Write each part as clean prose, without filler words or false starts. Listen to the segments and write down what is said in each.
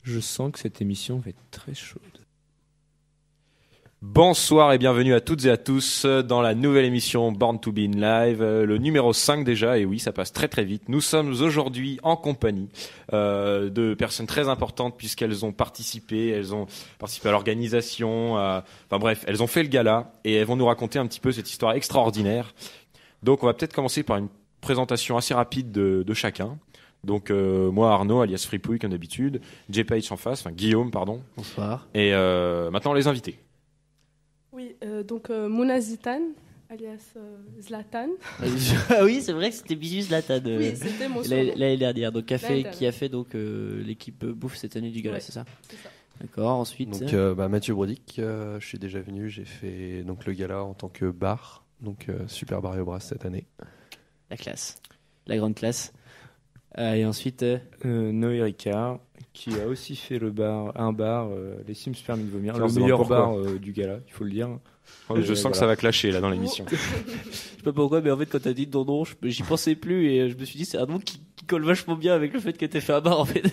Je sens que cette émission va être très chaude. Bonsoir et bienvenue à toutes et à tous dans la nouvelle émission Born to Be in Live, le numéro 5 déjà, et oui, ça passe très très vite. Nous sommes aujourd'hui en compagnie de personnes très importantes puisqu'elles ont participé à l'organisation, enfin bref, elles ont fait le gala et elles vont nous raconter un petit peu cette histoire extraordinaire. Donc on va peut-être commencer par une présentation assez rapide de chacun. Donc moi Arnaud alias Fripouille comme d'habitude, J-Page en face, enfin Guillaume pardon. Bonsoir. Et maintenant les invités. Oui, donc Mouna Zitan, alias Zlatan. Ah oui, c'est vrai que c'était Bisu Zlatan Oui, c'était mon surnom. l'année dernière. Donc L'année qui a fait donc l'équipe bouffe cette année du gala, Ouais, c'est ça? c'est ça. D'accord. Ensuite. Donc Mathieu Brodick, je suis déjà venu, j'ai fait donc le gala en tant que bar, donc Super Barrio Brass cette année. La classe, la grande classe. Et ensuite. Noé Ricard, qui a aussi fait un bar, les Sims permis de vomir, le Tiens, meilleur pourquoi bar du gala, il faut le dire. Je sens que ça va clasher là dans l'émission. Je sais pas pourquoi, mais en fait, quand t'as dit ton nom, j'y pensais plus et je me suis dit, c'est un nom qui colle vachement bien avec le fait que t'aies fait un bar en fait.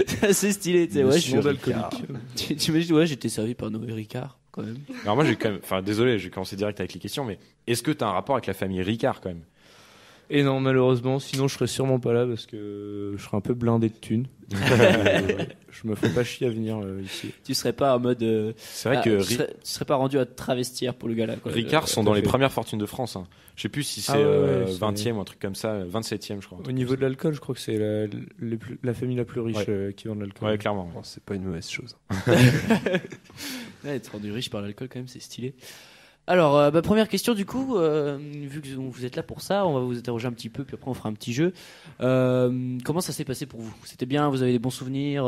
C'est assez stylé, tu sais. Ouais, je suis d'alcoolique. Tu m'imagines, ouais, j'étais servi par Noé Ricard quand même. Alors moi j'ai quand même, enfin désolé, j'ai commencé direct avec les questions, mais est-ce que t'as un rapport avec la famille Ricard quand même? Et non, malheureusement, sinon je serais sûrement pas là parce que je serais un peu blindé de thunes. Je me ferais pas chier à venir ici. Tu serais pas en mode. C'est vrai que tu serais pas rendu à te travestir pour le gala, quoi. Ricard sont tout dans à les fait. premières fortunes de France. Hein. Je sais plus si c'est c'est 20e ou un truc comme ça, 27e je crois. Au niveau de l'alcool, je crois que c'est la famille la plus riche qui vend de l'alcool. Ouais, clairement. Bon, c'est pas une mauvaise chose. Ouais, être rendu riche par l'alcool, quand même, c'est stylé. Alors, première question, du coup, vu que vous êtes là pour ça, on va vous interroger un petit peu, puis après on fera un petit jeu. Comment ça s'est passé pour vous? C'était bien, vous avez des bons souvenirs?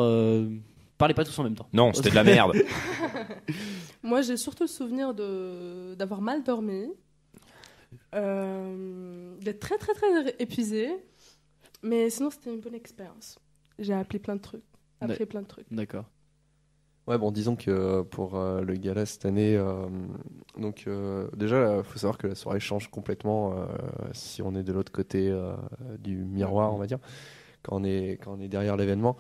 Parlez pas tous en même temps. Non, c'était de la merde. Moi, j'ai surtout le souvenir d'avoir mal dormi, d'être très très très épuisée, mais sinon c'était une bonne expérience. J'ai appris plein de trucs. D'accord. Ouais, bon, disons que pour le gala cette année, donc déjà, il faut savoir que la soirée change complètement si on est de l'autre côté du miroir, on va dire, quand on est derrière l'événement.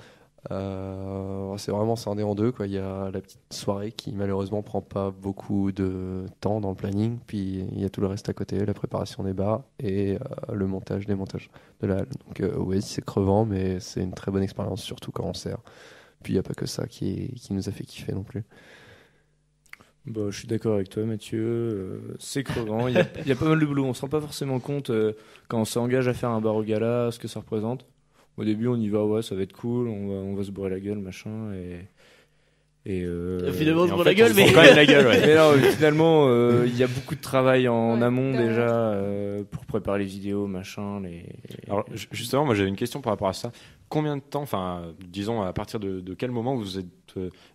C'est vraiment scindé en deux, quoi. Il y a la petite soirée qui malheureusement prend pas beaucoup de temps dans le planning, puis il y a tout le reste à côté, la préparation des bars et le démontage de la halle. Donc oui, c'est crevant, mais c'est une très bonne expérience, surtout quand on sert. Puis il n'y a pas que ça qui nous a fait kiffer non plus. Bah, je suis d'accord avec toi, Mathieu. C'est crevant. Il y a pas mal de boulot. On se rend pas forcément compte quand on s'engage à faire un bar au gala, ce que ça représente. Au début, on y va, ouais, ça va être cool, on va se bourrer la gueule, machin, Finalement, on se en bourre fait, la gueule, on se mais. prend quand même la gueule, ouais. Mais non, finalement, il y a beaucoup de travail en Ouais, amont derrière. déjà pour préparer les vidéos, machin, Alors justement, moi j'avais une question par rapport à ça. Combien de temps, enfin, disons à partir de quel moment vous vous êtes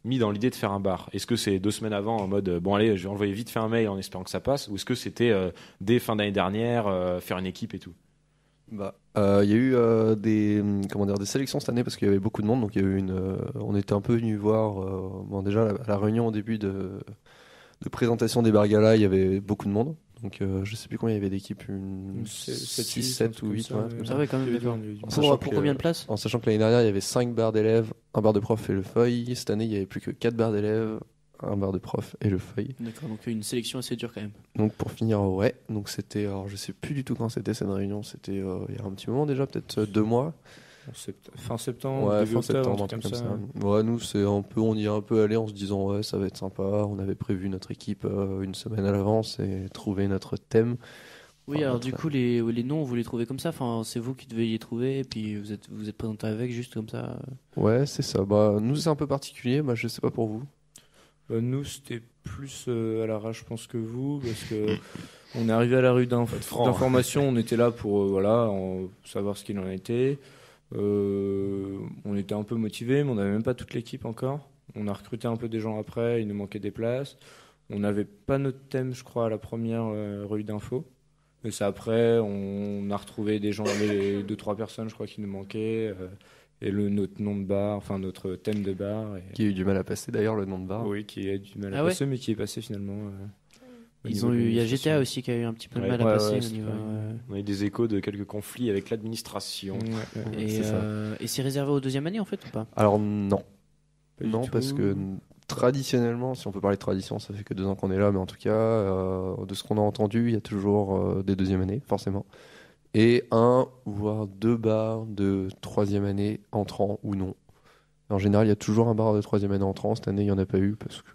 mis dans l'idée de faire un bar? Est-ce que c'est 2 semaines avant en mode bon allez, je vais envoyer vite fait un mail en espérant que ça passe, ou est-ce que c'était dès fin d'année dernière faire une équipe et tout? Bah, il y a eu des sélections cette année parce qu'il y avait beaucoup de monde, donc il y a eu on était un peu venus voir. Bon, déjà à la réunion au début de présentation des bar gala, il y avait beaucoup de monde. Donc je sais plus combien il y avait d'équipes, 6, 7 ou 8. Ah ouais, quand même, d'accord. Sachant Pour que- combien de places? En sachant que l'année dernière, il y avait 5 bars d'élèves, un bar de prof et le feuille. Cette année, il y avait plus que 4 bars d'élèves, un bar de prof et le feuille. D'accord, donc une sélection assez dure quand même. Donc pour finir, ouais. Donc c'était, alors je sais plus du tout quand c'était cette réunion. C'était il y a un petit moment déjà, peut-être 2 mois. Fin septembre, Ouais, début fin octobre, septembre, un un truc truc comme ça. Ouais, nous on y est un peu allé en se disant ouais, ça va être sympa. On avait prévu notre équipe une semaine à l'avance et trouvé notre thème. Oui, Enfin, alors notre- du coup, les noms, vous les trouvez comme ça? Enfin, c'est vous qui devez les trouver et puis vous êtes présenté avec juste comme ça. Ouais, c'est ça. Bah nous c'est un peu particulier. Moi je sais pas pour vous. Nous, c'était plus à l'arrache, je pense, que vous, parce que on est arrivé à la rue d'information, on était là pour savoir ce qu'il en était. On était un peu motivés, mais on n'avait même pas toute l'équipe encore. On a recruté un peu des gens après, il nous manquait des places. On n'avait pas notre thème, je crois, à la première rue d'info. Mais c'est après, on a retrouvé des gens, les 2-3 personnes, je crois, qui nous manquaient. Et notre nom de bar, enfin notre thème de bar. Qui a eu du mal à passer d'ailleurs le nom de bar. Oui, qui a du mal à Ah ouais passer, mais qui est passé finalement. Il y a GTA aussi qui a eu un petit peu de mal à Ouais, passer ouais, au niveau. On a eu des échos de quelques conflits avec l'administration. Et c'est ça. et c'est réservé aux deuxième année en fait ou pas? Alors non. Pas du Non, tout. parce que traditionnellement, si on peut parler de tradition, ça fait que 2 ans qu'on est là, mais en tout cas, de ce qu'on a entendu, il y a toujours des deuxième années, forcément. Et 1 voire 2 bars de troisième année entrant ou non. En général, il y a toujours un bar de troisième année entrant. Cette année, il n'y en a pas eu parce que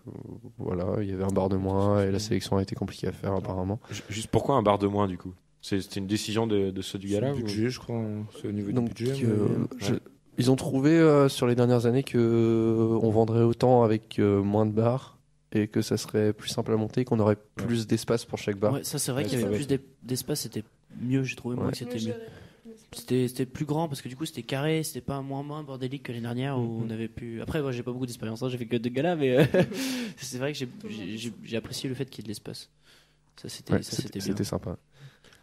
voilà, il y avait un bar de moins et la sélection a été compliquée à faire apparemment. Juste pourquoi un bar de moins du coup? C'était une décision de ceux du C'est gala le budget, je crois. C'est au niveau Donc, du budget. ils ont trouvé sur les dernières années que on vendrait autant avec moins de bars et que ça serait plus simple à monter, qu'on aurait plus d'espace pour chaque bar. Ouais, ça c'est vrai Ouais, qu'il y avait c'est plus d'espace, c'était mieux, j'ai trouvé moi Ouais. que c'était mieux. C'était plus grand parce que du coup c'était carré, c'était pas moins bordélique que l'année dernière où on avait pu. Après, moi j'ai pas beaucoup d'expérience, hein, j'ai fait que 2 galas, mais c'est vrai que j'ai apprécié le fait qu'il y ait de l'espace. Ça c'était Ouais, c'était bien. c'était sympa.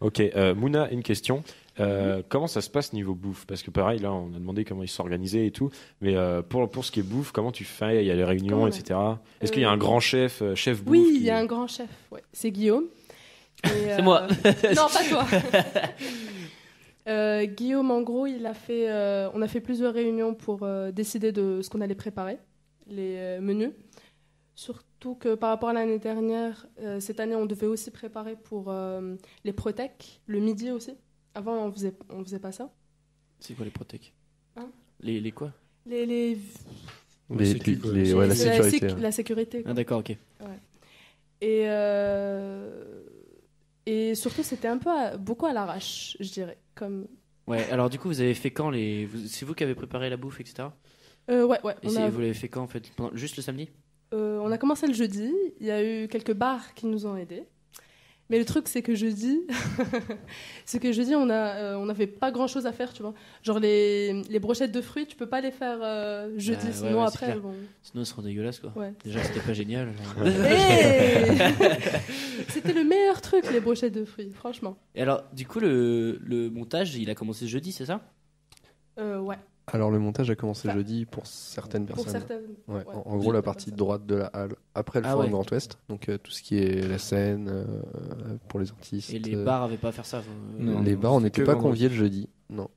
Ok, Mouna, une question. Comment ça se passe niveau bouffe? Parce que pareil, là, on a demandé comment ils s'organisaient et tout. Mais pour ce qui est bouffe, comment tu fais? Il y a les réunions, Comment, etc. Est-ce qu'il y a un grand chef bouffe Oui, il qui- y a un grand chef. Ouais. C'est Guillaume. C'est moi. Non, pas toi. Guillaume, en gros, on a fait plusieurs réunions pour décider de ce qu'on allait préparer, les menus. Surtout que par rapport à l'année dernière, cette année, on devait aussi préparer pour les Protec, le midi aussi. Avant, on faisait pas ça. C'est quoi les protec? Hein Les quoi? Les La c'est sécurité. la sécurité. quoi. Ah d'accord, ok. Et surtout, c'était un peu beaucoup à l'arrache, je dirais. Comme... Ouais, alors du coup vous avez fait quand c'est vous qui avez préparé la bouffe, etc. Ouais. Et vous l'avez fait quand en fait? Juste le samedi? On a commencé le jeudi. Il y a eu quelques bars qui nous ont aidés. Mais le truc, c'est que jeudi, on n'avait pas grand chose à faire, tu vois. Genre les brochettes de fruits, tu peux pas les faire jeudi, Ouais, sinon ouais, c'est après, clair. bon. Sinon, ce serait dégueulasse quoi. Ouais. Déjà, c'était pas génial. Hey C'était le meilleur truc, les brochettes de fruits, franchement. Et alors, du coup, le montage, il a commencé jeudi, c'est ça? Ouais, Alors le montage a commencé Enfin, jeudi pour certaines pour personnes. certaines. Ouais, ouais. en gros, la partie droite de la halle, après le Ah forum ouais. Grand Ouest, donc tout ce qui est la scène pour les artistes. Et les bars avaient pas à faire ça. Non. Les bars, on c'était n'était que pas vendredi. conviés le jeudi. Non.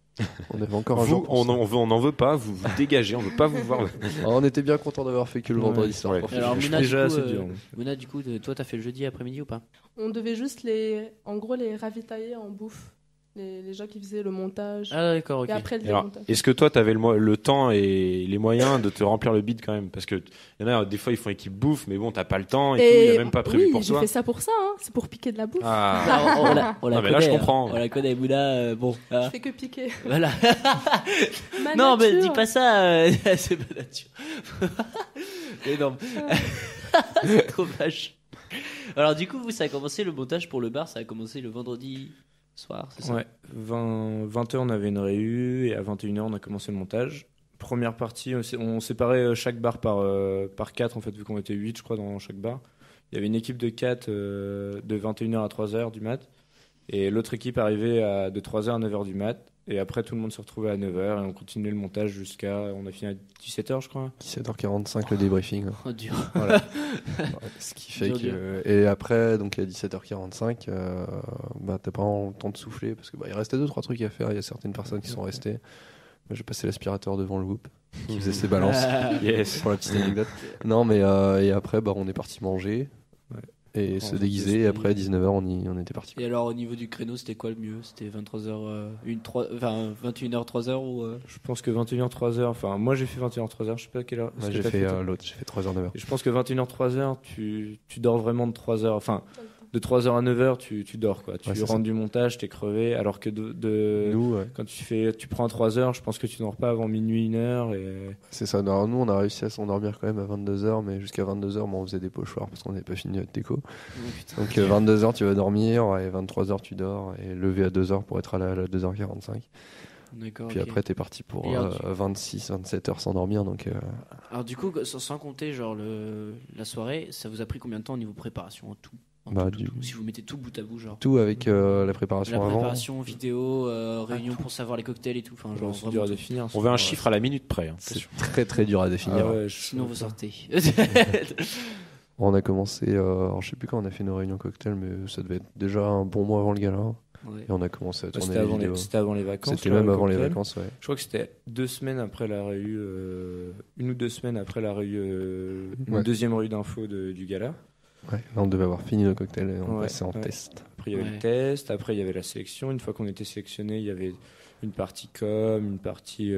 On avait encore un Vous, jour. pour ça. on n'en veut pas, vous dégagez, on veut pas vous voir. Ah, on était bien content d'avoir fait que le Ouais, vendredi soir. ouais. pour Alors, faire- Mouna, Déjà, du coup, c'est dur. Mouna, du coup, toi, t'as fait le jeudi après-midi ou pas? On devait juste les ravitailler en bouffe. Les gens qui faisaient le montage. Ah d'accord, ok. Et après le Alors, démontage. est-ce que toi, tu avais le temps et les moyens de te remplir le bide quand même? Parce que y en a, des fois, ils font équipe bouffe, mais bon, t'as pas le temps et tout, il n'y a même pas prévu oui, pour j'ai toi. fait ça pour ça, hein. C'est pour piquer de la bouffe. Ah, Ah, on la Non, mais là, connaît, je comprends. hein. On la connaît, Mouna. Bon, Je ah, fais que piquer. voilà. Ma Non, mais nature. dis pas ça. C'est pas nature. Énorme. Trop vache. Alors du coup, vous, ça a commencé le montage pour le bar, ça a commencé le vendredi soir, c'est ça? Ouais, 20h on avait une réu et à 21h on a commencé le montage. Première partie, on séparait chaque bar par 4 en fait, vu qu'on était 8 je crois dans chaque bar. Il y avait une équipe de 4 de 21h à 3h du mat et l'autre équipe arrivait de 3h à 9h du mat et après tout le monde se retrouvait à 9h et on continuait le montage on a fini à 17h je crois. 17h45 le débriefing. Oh, dur. Voilà. Ce qui fait Dur, que et après donc à 17h45 bah t'as pas le temps de souffler parce que bah il restait 2-3 trucs à faire, il y a certaines personnes qui sont restées. Moi, j'ai passé l'aspirateur devant le whoop qui faisait ses balances yes. pour la petite anecdote. Non mais et après bah on est parti manger et se déguiser et après à 19h on était parti. Et alors au niveau du créneau, c'était quoi le mieux? C'était 23h, 21h, 3h ou Je pense que 21h 3h, enfin moi j'ai fait 21h 3h, je sais pas à quelle heure. Moi ce que j'ai t'as fait toi. l'autre, j'ai fait 3h 9h. Et je pense que 21h 3h tu dors vraiment de 3h, enfin de 3h à 9h tu dors quoi. Tu Ouais, c'est rentres ça. du montage, t'es crevé alors que Nous ouais. quand tu prends 3h, je pense que tu dors pas avant minuit 1h et C'est ça. Alors, nous, on a réussi à s'endormir quand même à 22h, mais jusqu'à 22h, on faisait des pochoirs parce qu'on n'avait pas fini notre déco. Donc, 22h, tu vas dormir, et 23h, tu dors, et lever à 2h pour être à la 2h45. D'accord. Puis ok. après, t'es parti pour Et alors, 26, 27h s'endormir. Donc, Alors du coup, sans compter genre la soirée, ça vous a pris combien de temps au niveau préparation en tout? Bah, Tout, si vous mettez tout bout à bout, genre tout avec la préparation la avant. préparation, vidéo, réunion pour savoir les cocktails et tout. Enfin, genre c'est vraiment dur à tout. définir. On veut un chiffre à la minute près. Hein. C'est très très dur à définir. Ah ouais, Sinon vous sortez. On a commencé, alors je sais plus quand on a fait nos réunions cocktails, mais ça devait être déjà un bon mois avant le gala. Ouais. Et on a commencé à tourner C'était les avant, vidéos. c'était avant les vacances. C'était là, même le avant les cocktail. vacances, ouais. Je crois que c'était 2 semaines après la réu, 1 ou 2 semaines après la réu, une Ouais. deuxième réu d'info du gala. Ouais, là, on devait avoir fini nos cocktails et on Ouais, passait en ouais. test. Après, il y avait Ouais. le test, après, il y avait la sélection. Une fois qu'on était sélectionné, il y avait une partie com, une partie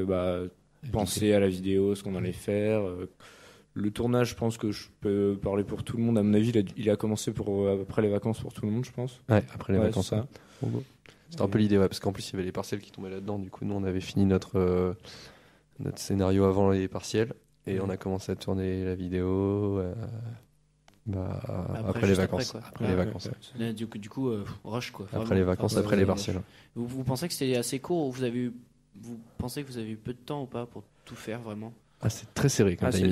penser à la vidéo, ce qu'on allait faire. Le tournage, je pense que je peux parler pour tout le monde. À mon avis, il a commencé après les vacances pour tout le monde, je pense. Ouais, après les Ouais, vacances. c'est ça. Ouais. Bon. C'était un peu l'idée, ouais, parce qu'en plus, il y avait les partiels qui tombaient là-dedans. Du coup, nous, on avait fini notre scénario avant les partiels et on a commencé à tourner la vidéo après les juste vacances. après, quoi. Après les vacances. Ouais. Là, du coup, rush quoi. Après Vraiment. les vacances, Enfin, après les partiels. Vous pensez que c'était assez court ou vous pensez que vous avez eu peu de temps ou pas pour tout faire vraiment? Ah, c'est très serré comme timing.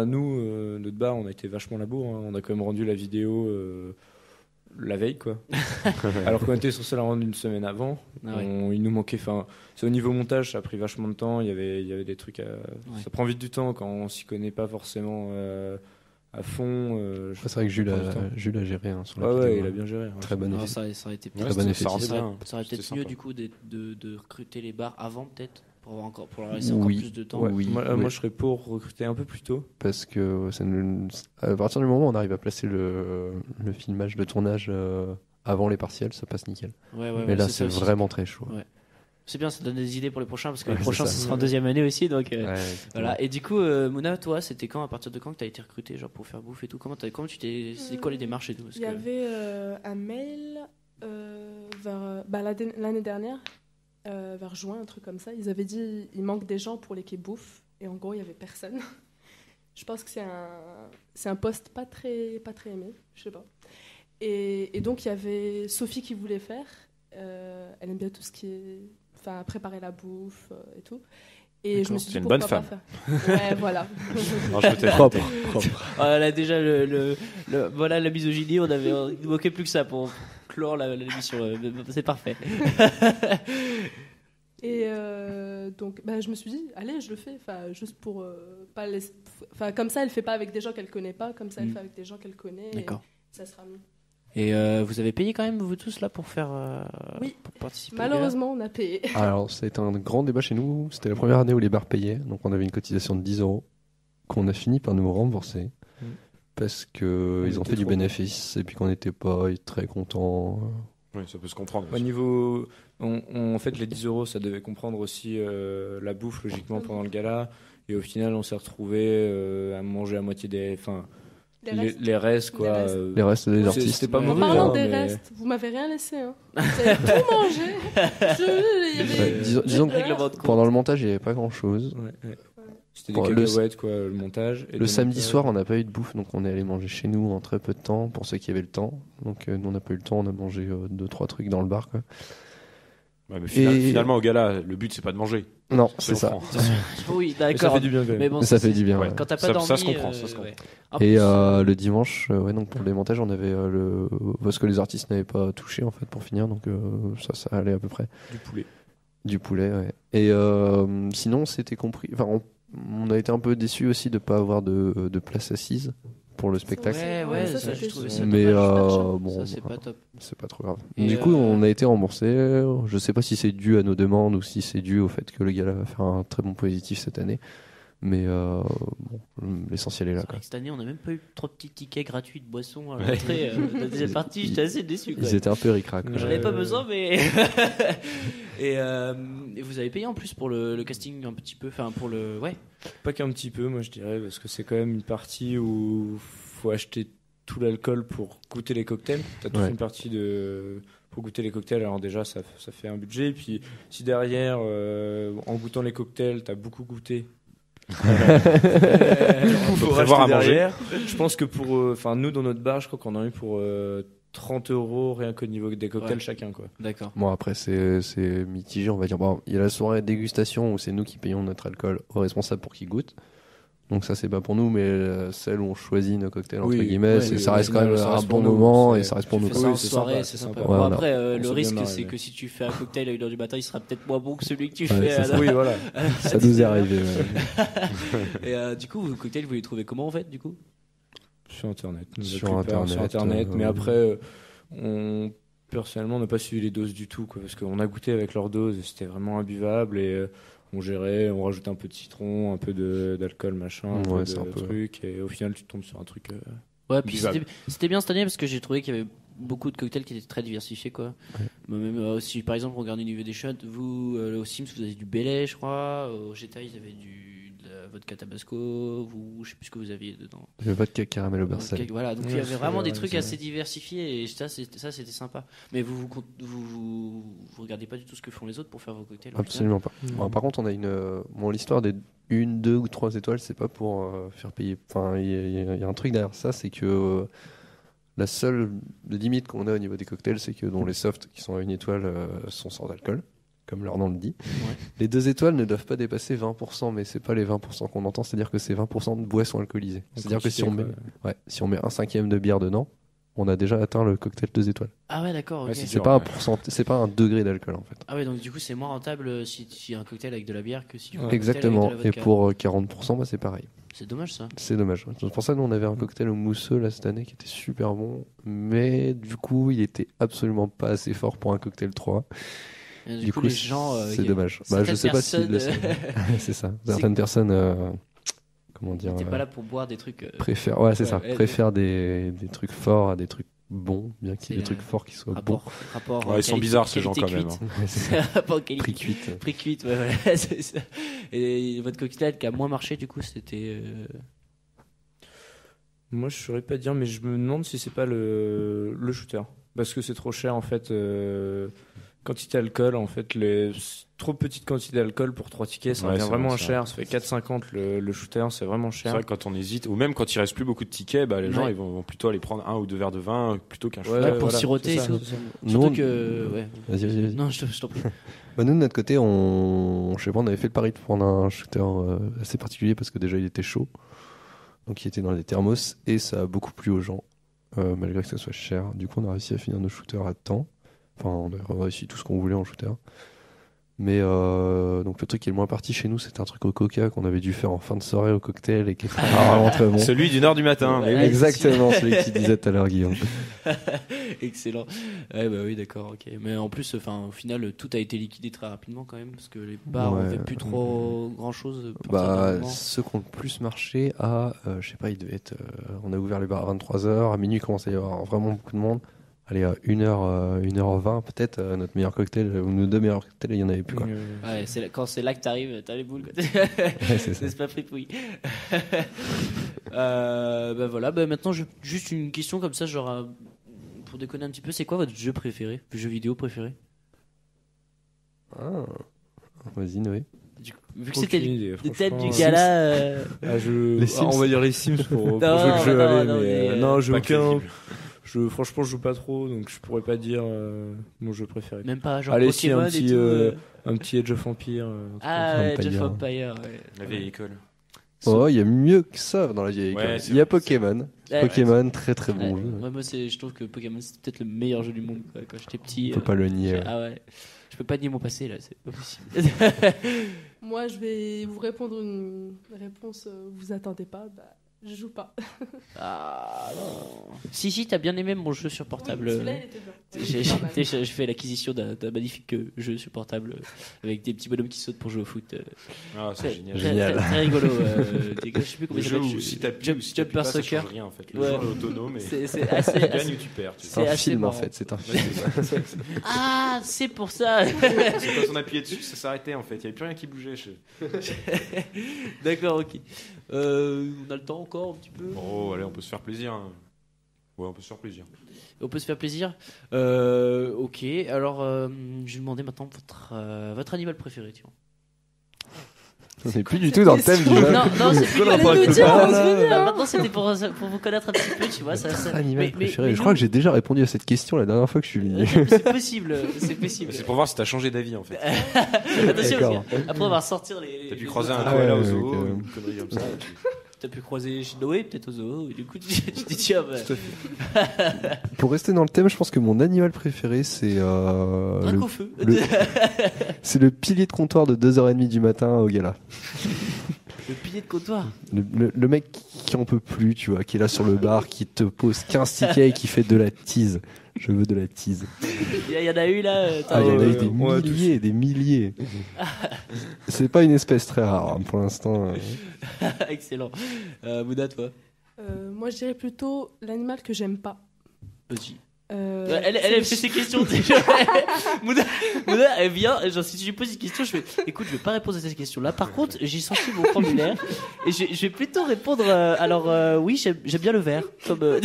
Nous, notre bar, on a été vachement labour. Hein. On a quand même rendu la vidéo la veille, quoi. Alors qu'on était censé la rendre une semaine avant. Ah ouais. Il nous manquait. C'est au niveau montage, ça a pris vachement de temps. Il y avait des trucs. Ça prend vite du temps quand on s'y connaît pas forcément à fond. C'est vrai que Jules ça prend du temps. Jules a géré sur la Ouais, vidéo. il a bien géré. Ouais. Très bon Alors, effet. ça aurait été Ouais, Très bon effet. ça rendait Ça bien. aurait C'était peut-être mieux sympa. du coup de recruter les bars avant peut-être pour leur laisser encore Oui. plus de temps. Ouais. Oui, moi, oui. moi, je serais pour recruter un peu plus tôt. Parce que à partir du moment où on arrive à placer le filmage, le tournage avant les partiels, ça passe nickel. Ouais, Mais là, ça c'est aussi. vraiment très chaud. Ouais. C'est bien, ça donne des idées pour les prochains parce que Ouais, les prochains c'est ça. ce sera en deuxième année aussi donc Ouais, voilà. Et du coup Mouna, toi c'était quand, à partir de quand que t'as été recruté genre pour faire bouffe et tout, comment tu t'es, c'est quoi les démarches et tout parce Il y que... avait un mail l'année dernière, vers juin, un truc comme ça. Ils avaient dit il manque des gens pour l'équipe bouffe. Et en gros, il n'y avait personne. Je pense que c'est un poste pas très aimé. Je sais pas. Et donc, il y avait Sophie qui voulait faire. Elle aime bien tout ce qui est... Enfin, préparer la bouffe et tout. Et D'accord. je me suis dit, C'est une pourquoi bonne pas femme. faire. Ouais, voilà. Non, je me tais. propre. Ah, là déjà voilà la misogynie, il nous manquait plus que ça pour clore l'émission. C'est parfait. Et donc, je me suis dit, allez, je le fais. Enfin, juste pour pas laisser... Enfin, comme ça, elle fait pas avec des gens qu'elle connaît pas. Comme ça, elle fait avec des gens qu'elle connaît. D'accord. Et ça sera mieux. Et vous avez payé quand même vous tous là pour faire Oui. pour participer? Malheureusement, on a payé. Alors, c'était un grand débat chez nous. C'était la première année où les bars payaient. Donc, on avait une cotisation de 10 € qu'on a fini par nous rembourser. Parce que ils ont était fait du trop bénéfice et puis qu'on n'était pas très contents. Oui, ça peut se comprendre. Au niveau, en fait, les 10 €, ça devait comprendre aussi la bouffe, logiquement, pendant le gala. Et au final, on s'est retrouvé à manger à moitié les restes, quoi. Les restes. Les restes des artistes. C'était pas En En mauvais. parlant hein, des mais- restes, vous m'avez rien laissé. Hein. Vous avez tout mangé. Il y avait- Disons que Règlement de compte. pendant le montage, il n'y avait pas grand-chose. Ouais. C'était Bon, des le- cacahuètes, quoi, le montage. Et Le samedi montage. soir, on n'a pas eu de bouffe, donc on est allé manger chez nous en très peu de temps, pour ceux qui avaient le temps. Donc nous, on n'a pas eu le temps, on a mangé 2-3 trucs dans le bar, quoi. Ouais, mais Et- finalement, au gala, le but, c'est pas de manger. Non, C'est c'est ça. Oui, Mais ça d'accord. fait du bien, quand même. Mais bon, Mais ça fait du bien. Ouais. ouais. quand t'as pas Ça- dormi ça se comprend, ça se comprend. ouais. En Et plus, le dimanche, donc pour les montages, on avait parce que les artistes n'avaient pas touché en fait pour finir, donc ça allait à peu près. Du poulet. Du poulet, ouais. Et sinon, c'était compris. Enfin, on a été un peu déçus aussi de pas avoir de place assise pour le spectacle. ouais, ça, ça, c'était je trouvais chiant. ça Mais dommage. bon, Ça, c'est pas top. c'est pas trop grave. Et du coup, on a été remboursé. Je sais pas si c'est dû à nos demandes ou si c'est dû au fait que le gala va faire un très bon positif cette année. Mais l'essentiel est là. C'est Quoi. vrai que cette année, on n'a même pas eu trop de petits tickets gratuits de boissons à l'entrée. La deuxième partie, j'étais assez déçu. Ils étaient un peu ric-rac. Ouais. J'en avais pas besoin, mais. et vous avez payé en plus pour le casting un petit peu. Enfin, pour le. Ouais. Pas qu'un petit peu, moi je dirais, parce que c'est quand même une partie où faut acheter tout l'alcool pour goûter les cocktails. T'as toute Ouais. une partie pour goûter les cocktails, alors déjà ça fait un budget. Et puis si derrière, en goûtant les cocktails, t'as beaucoup goûté. Faut prévoir racheter à manger. derrière. Je pense que pour, nous dans notre bar, je crois qu'on en a eu pour 30 € rien qu'au niveau des cocktails Ouais. chacun, quoi. D'accord. Bon, après, c'est mitigé, on va dire. Bon, il y a la soirée dégustation où c'est nous qui payons notre alcool aux responsables pour qu'ils goûtent. Donc ça, c'est pas pour nous, mais celle où on choisit nos cocktails, entre Oui, guillemets, ouais, ça oui, reste quand même ça un reste bon pour nous, moment c'est- et ça reste pour Tu nous. fais quoi. ça en c'est soirée, sympa, c'est c'est sympa. sympa. Bon, Ouais, après, on le s'est risque, bien marré, c'est ouais. que si tu fais un cocktail à 1h du matin, il sera peut-être moins bon que celui que tu Ouais, fais c'est à ça. Oui, voilà. Ça nous est arrivé. Ouais. Et du coup, vos cocktails, vous les trouvez comment en fait, du coup? Sur Internet. Sur La plupart, Internet, sur Internet. Mais après, personnellement, on n'a pas suivi les doses du tout, quoi, parce qu'on a goûté avec leurs doses et c'était vraiment imbuvable. Et on gérait, on rajoutait un peu de citron, un peu d'alcool, machin, Ouais, un c'est peu un de peu- truc. Et au final, tu tombes sur un truc. Ouais, puis buvable. c'était bien cette année parce que j'ai trouvé qu'il y avait beaucoup de cocktails qui étaient très diversifiés, quoi. Bah, même si par exemple on regarde au niveau des shots, vous au Sims vous avez du Belay, je crois, au GTA ils avaient de la vodka Tabasco, vous je sais plus ce que vous aviez dedans. Le vodka caramel au beurre salé. Voilà, donc il y Ouais, avait c'est vraiment vrai, des trucs c'est assez diversifiés et ça c'était sympa. Mais vous regardez pas du tout ce que font les autres pour faire vos cocktails. au final. Absolument pas. Bon, par contre, on a l'histoire des 1, 2 ou 3 étoiles, c'est pas pour faire payer. Enfin, il y a un truc derrière ça, c'est que la seule limite qu'on a au niveau des cocktails, c'est que les softs qui sont à 1 étoile sont sans alcool, comme leur nom le dit. Ouais. Les 2 étoiles ne doivent pas dépasser 20%, mais c'est pas les 20% qu'on entend, c'est-à-dire que c'est 20% de boissons alcoolisées. C'est-à-dire que si on met un cinquième de bière dedans, on a déjà atteint le cocktail 2 étoiles. Ah ouais, d'accord. ok. Ouais, c'est C'est sûr, pas ouais. c'est pas un degré d'alcool en fait. Ah ouais, donc du coup c'est moins rentable si tu as un cocktail avec de la bière que si tu fais un Exactement. cocktail avec de Et la vodka. pour 40%, bah, c'est pareil. C'est dommage ça. C'est dommage. C'est pour ça que nous on avait un cocktail au mousseux là cette année qui était super bon, mais du coup il était absolument pas assez fort pour un cocktail 3. Et Du coup, les gens c'est dommage. Bah, je sais pas si c'est ça. Certaines personnes, comment dire, T'es pas là pour boire des trucs. préfèrent. Ouais, c'est Ouais, ça. ouais. Préfèrent des trucs forts à des trucs bons, bien qu'il y ait des C'est, trucs forts qui soient bons. rapport. Ouais, ils sont bizarres ces gens quand même. qualité-cuite. Ouais, c'est ça. Rapport qualité- Prix cuite. Prix cuite, ouais, voilà, c'est ça. Et votre cocktail qui a moins marché, du coup, c'était. Moi, je saurais pas dire, mais je me demande si c'est pas le shooter. Parce que c'est trop cher, en fait. Quantité d'alcool, en fait, trop petite quantité d'alcool pour 3 tickets, ça Ouais, revient c'est vraiment bon, ça. cher. Ça fait 4,50 le shooter, c'est vraiment C'est cher. vrai que quand on hésite, ou même quand il reste plus beaucoup de tickets, bah, les gens Ouais. ils vont plutôt aller prendre 1 ou 2 verres de vin plutôt qu'un Ouais, shooter. pour voilà, siroter c'est et ça, tout. c'est ça. Surtout Nous, que. Ouais. Vas-y. Non, je t'en prie. Bah, nous de notre côté, je sais pas, on avait fait le pari de prendre un shooter assez particulier parce que déjà il était chaud, donc il était dans les thermos et ça a beaucoup plu aux gens, malgré que ça soit cher. Du coup, on a réussi à finir nos shooters à temps. Enfin, on a réussi tout ce qu'on voulait en shooter. Mais donc le truc qui est le moins parti chez nous, c'était un truc au coca qu'on avait dû faire en fin de soirée au cocktail et qui était vraiment très bon. Celui d'une heure du matin. Ouais. mais oui. Exactement, celui que tu disais tout à l'heure, Guillaume. Excellent. Ouais, bah oui, d'accord, ok. Mais en plus, enfin, au final, tout a été liquidé très rapidement quand même, parce que les bars Ouais. ont fait plus trop grand chose. Bah, ceux qui ont le plus marché je sais pas, il devait être. On a ouvert les bars à 23h, à minuit, il commençait à y avoir vraiment beaucoup de monde. Allez, à 1h20, peut-être, notre meilleur cocktail, ou nos 2 meilleurs cocktails, il y en avait plus, quoi. Ouais, quand c'est là que t'arrives, t'as les boules, quoi. Ouais, c'est ça. C'est pas fripouille. Bah voilà, bah maintenant, juste une question comme ça, genre, pour déconner un petit peu, c'est quoi votre jeu préféré, jeu vidéo préféré? Ah. Vas-y, Noé. Vu que c'était idée, le thème du franchement. gala. Les Sims. on va dire les Sims pour jouer Non, le jeu. non, allez, non, mais, mais, non, j'ai pas aucun. crédible. Franchement, je joue pas trop, donc je pourrais pas dire mon jeu préféré. Même pas genre Allez, si, Pokémon un et petit, tout. un petit Age of Empire. Ah ouais, Empire. Jeff Empire, ouais. La vieille école. Oh, il y a mieux que ça dans la vieille Ouais, école. c'est Il y a vrai, Pokémon. Ouais, Pokémon, très très bon Ouais. jeu. Ouais, moi, je trouve que Pokémon, c'est peut-être le meilleur jeu du monde, quoi. Quand j'étais petit. On peut pas le nier. Ouais. Ah ouais. Je peux pas nier mon passé, là, c'est pas possible. Moi, je vais vous répondre une réponse vous attendez pas. Bah, je joue pas. Ah non. Si, t'as bien aimé mon jeu sur portable. Oui, celui-là, il était bien. J'ai Pas mal. j'ai fait l'acquisition d'un magnifique jeu sur portable avec des petits bonhommes qui sautent pour jouer au foot. Ah, c'est génial. Génial. Très rigolo. Je sais plus comment Le il jeu s'appelle. où si t'appuies Jump- ou si t'appuies Jumper pas, ça Soccer. change rien en fait. Le Ouais. jeu est autonome et C'est tu assez. gagnes ou tu perds. Tu sais. C'est un assez film en marrant. fait. C'est un Ouais, film. c'est ça. Ah, c'est pour ça. Parce que quand on appuyait dessus, ça s'arrêtait en fait. Il n'y avait plus rien qui bougeait. D'accord, ok. On a le temps encore un petit peu. Oh, allez, on peut se faire plaisir. Hein. Ouais, on peut se faire plaisir. On peut se faire plaisir. Ok, alors je vais demander maintenant votre animal préféré. Tiens. On n'est plus du tout dans le thème du jeu. Non, c'est Quoi le rapport Fallait avec nous le dire, bar, on se là fait bien. maintenant c'était pour vous connaître un petit peu, tu vois. Ça, Votre animal préféré. mais Je crois nous- que j'ai déjà répondu à cette question la dernière fois que je suis venu. C'est possible, c'est possible. C'est pour voir si t'as changé d'avis en fait. Attention, D'accord. parce que après on va ressortir les. T'as pu les croiser un autres. Ah koala ouais, au zoo, ok. une connerie comme ça. T'as pu croiser chez Noé, peut-être au zoo. Et du coup, tu t'es dit, ah bah, Pour rester dans le thème, je pense que mon animal préféré, c'est drac au feu. c'est le pilier de comptoir de 2h30 du matin au gala. Le pilier de comptoir. Le mec qui en peut plus, tu vois, qui est là sur le bar, qui te pose 15 tickets et qui fait de la tease. Je veux de la tease. Il y en a eu là. Ah, il y en a eu on a des milliers. C'est pas une espèce très rare hein, pour l'instant. Excellent. Mouda, toi. Moi, je dirais plutôt l'animal que j'aime pas. Vas-y. C'est Elle fait ses questions. Mouda, elle vient. Genre, si tu lui poses une question, je fais écoute, je vais pas répondre à cette question-là. Par contre, j'ai sorti mon formulaire et je vais plutôt répondre. Alors, oui, j'aime bien le vert. Comme.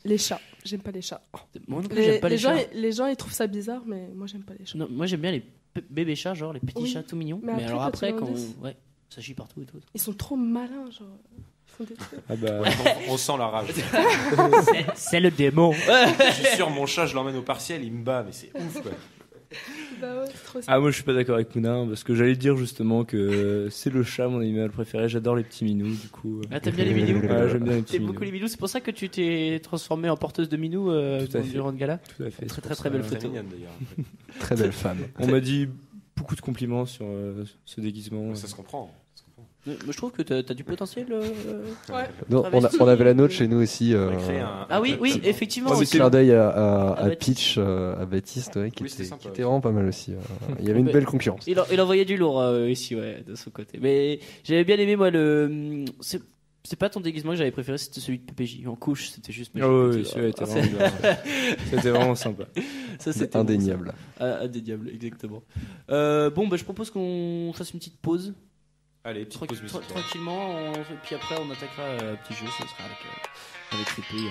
Les chats. J'aime pas les chats. Moi non plus, j'aime pas les chats. Les gens, ils trouvent ça bizarre, mais moi, j'aime pas les chats. Non, moi, j'aime bien les bébés chats, genre les petits chats tout mignons. Mais alors après, quand ouais, ça chie partout et tout. Ils sont trop malins, genre. Ils font des trucs. Ah bah, on sent la rage. C'est le démon. Je suis sûr, mon chat, je l'emmène au partiel, il me bat, mais c'est ouf, quoi. Bah ouais, c'est trop Ah, moi je suis pas d'accord avec Mouna parce que j'allais dire justement que c'est le chat mon animal préféré. J'adore les petits minous du coup. Ah, t'aimes bien les minous? Ouais, j'aime bien les petits T'aimes minous. beaucoup les minous, c'est pour ça que tu t'es transformé en porteuse de minous Tout à fait. durant le gala. Tout à fait. Très c'est très pour très ça. belle C'est photo. mignonne, d'ailleurs. Très belle femme. On m'a dit beaucoup de compliments sur ce déguisement. Ça se comprend. Moi je trouve que t'as du potentiel. Ouais. Non, on avait la note chez nous aussi. On a créé un Ah oui, club. effectivement. Petit aussi. clin d'œil à Baptiste. Pitch, à Baptiste, ouais, qui Oui, c'était était sympa, qui était vraiment pas mal aussi. Il y avait une belle concurrence. Il envoyait du lourd ici, ouais, de son côté. Mais j'avais bien aimé, moi, c'est pas ton déguisement que j'avais préféré, c'était celui de PPJ. En couche, c'était juste magique. Oh, oui, celui-là était vraiment bien. C'était vraiment sympa. Ça, C'est indéniable. Indéniable, exactement. Bon, bah, je propose qu'on fasse une petite pause. Allez, petite pause musicale. Tranquillement, puis après on attaquera un petit jeu, ça sera avec Ripley.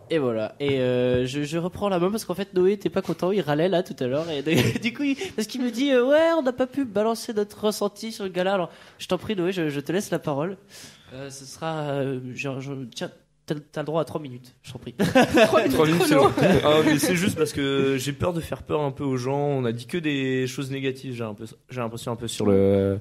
Et voilà. Et je reprends la main parce qu'en fait Noé était pas content, il râlait là tout à l'heure. Et du coup, parce qu'il me dit ouais, on n'a pas pu balancer notre ressenti sur le gala. Alors, je t'en prie Noé, je te laisse la parole. Ce sera, tiens, t'as le droit à 3 minutes. Je t'en prie. 3 minutes, c'est long. Ah, mais c'est juste parce que j'ai peur de faire peur un peu aux gens. On a dit que des choses négatives. J'ai l'impression un peu sur le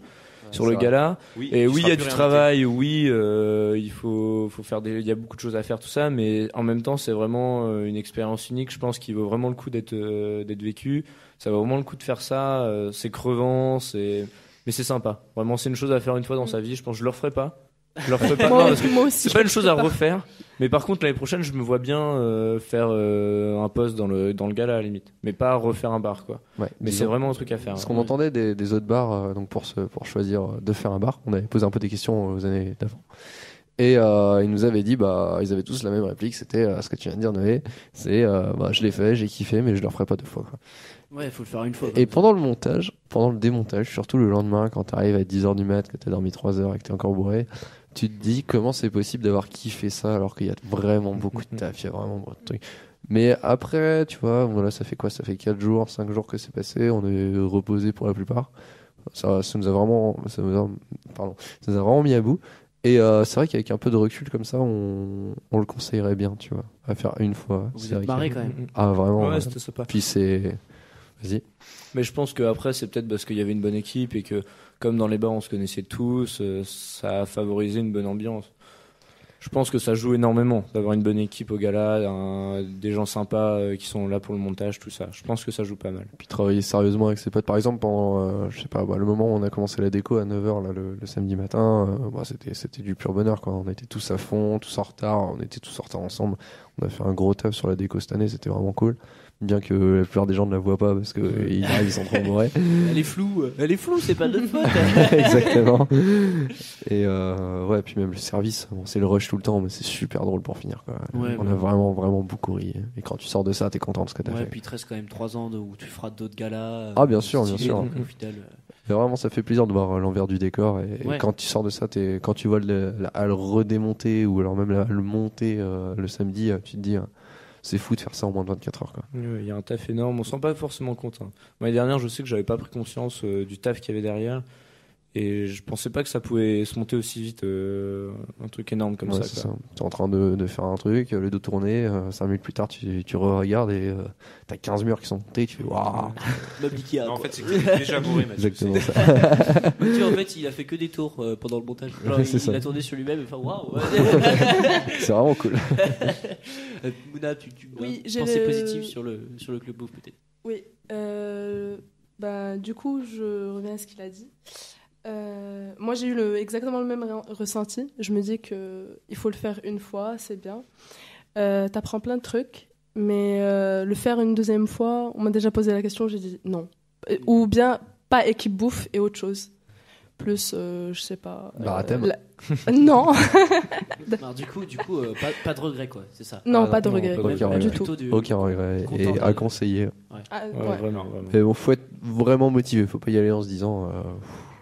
gala. Oui, Et tu oui, il y seras a plus du rien travail, oui, il faut faire il y a beaucoup de choses à faire, tout ça, mais en même temps, c'est vraiment une expérience unique, je pense qu'il vaut vraiment le coup d'être vécu. Ça vaut vraiment le coup de faire ça, c'est crevant, mais c'est sympa. Vraiment, c'est une chose à faire une fois dans sa vie, je pense que je le referai pas. Je le referai pas, non, parce que Moi aussi, c'est pas une chose à refaire, mais par contre, l'année prochaine, je me vois bien faire un poste dans le gala à la limite, mais pas refaire un bar, quoi. Ouais, Mais c'est vraiment un truc à faire. Ce qu'on entendait des autres bars, donc pour choisir de faire un bar, on avait posé un peu des questions aux années d'avant. Et ils nous avaient dit, ils avaient tous la même réplique, c'était ce que tu viens de dire, Noé, c'est je l'ai fait, j'ai kiffé, mais je le referai pas 2 fois, quoi. Ouais, il faut le faire une fois. Et pendant le démontage, surtout le lendemain, quand t'arrives à 10h du mat, que t'as dormi 3 heures et que t'es encore bourré, tu te dis comment c'est possible d'avoir kiffé ça alors qu'il y a vraiment beaucoup de taf, il y a vraiment beaucoup de trucs. Mais après, tu vois, voilà, ça fait quoi? Ça fait 4 jours, 5 jours que c'est passé, on est reposé pour la plupart. Ça nous a vraiment mis à bout. Et c'est vrai qu'avec un peu de recul comme ça, on le conseillerait bien, tu vois, à faire une fois. Vous êtes marré quand même. Ah, vraiment. Ouais, c'était sympa. Puis Vas-y. Mais je pense qu'après, c'est peut-être parce qu'il y avait une bonne équipe et que, comme dans les bars, on se connaissait tous, ça a favorisé une bonne ambiance. Je pense que ça joue énormément d'avoir une bonne équipe au gala, des gens sympas qui sont là pour le montage, tout ça. Je pense que ça joue pas mal. Puis travailler sérieusement avec ses potes. Par exemple, pendant, je sais pas, le moment où on a commencé la déco à 9h là, le samedi matin, c'était du pur bonheur, quoi. On était tous à fond, tous en retard, on était tous en retard ensemble. On a fait un gros taf sur la déco cette année, c'était vraiment cool. Bien que la plupart des gens ne la voient pas parce que ils sont trop bourrés. Elle est floue, c'est pas de notre faute. Exactement. Et ouais, puis même le service, c'est le rush tout le temps, mais c'est super drôle pour finir, quoi. Ouais, on a vraiment beaucoup ri. Et quand tu sors de ça, t'es content de ce que t'as ouais, fait. puis il te reste quand même 3 ans où tu feras d'autres galas. Ah, bien sûr. Donc, au final, Et vraiment, ça fait plaisir de voir l'envers du décor. Et quand tu sors de ça, quand tu vois la halle redémonter ou alors même la halle monter le samedi, tu te dis, c'est fou de faire ça en moins de 24 heures, quoi. Il y a un taf énorme, on s'en rend pas forcément compte. L'année dernière, je sais que j'avais pas pris conscience du taf qu'il y avait derrière. Et je pensais pas que ça pouvait se monter aussi vite, un truc énorme comme ça. C'est ça. T'es en train de faire un truc, le dos tourné, 5 minutes plus tard, tu regardes et t'as 15 murs qui sont montés, tu fais waouh! En fait, c'est qu'il est déjà bourré, Mathieu. Exactement ça. Mathieu, en fait, il a fait que des tours pendant le montage. Genre, il a tourné sur lui-même et enfin waouh! C'est vraiment cool. Mouna, tu Oui, as pensée positive sur le Club Bouffe peut-être? Oui. Du coup, je reviens à ce qu'il a dit. Moi, j'ai eu exactement le même ressenti. Je me dis qu'il faut le faire une fois, c'est bien. T'apprends plein de trucs, mais le faire une deuxième fois, on m'a déjà posé la question, j'ai dit non. Ou bien pas équipe bouffe et autre chose. Plus, je sais pas. Barathème. Non. Alors, du coup, pas de regret, quoi, c'est ça? Non, pas de regret. Aucun du tout. Aucun regret. Et à conseiller. Ouais, vraiment. Mais bon, faut être vraiment motivé. Faut pas y aller en se disant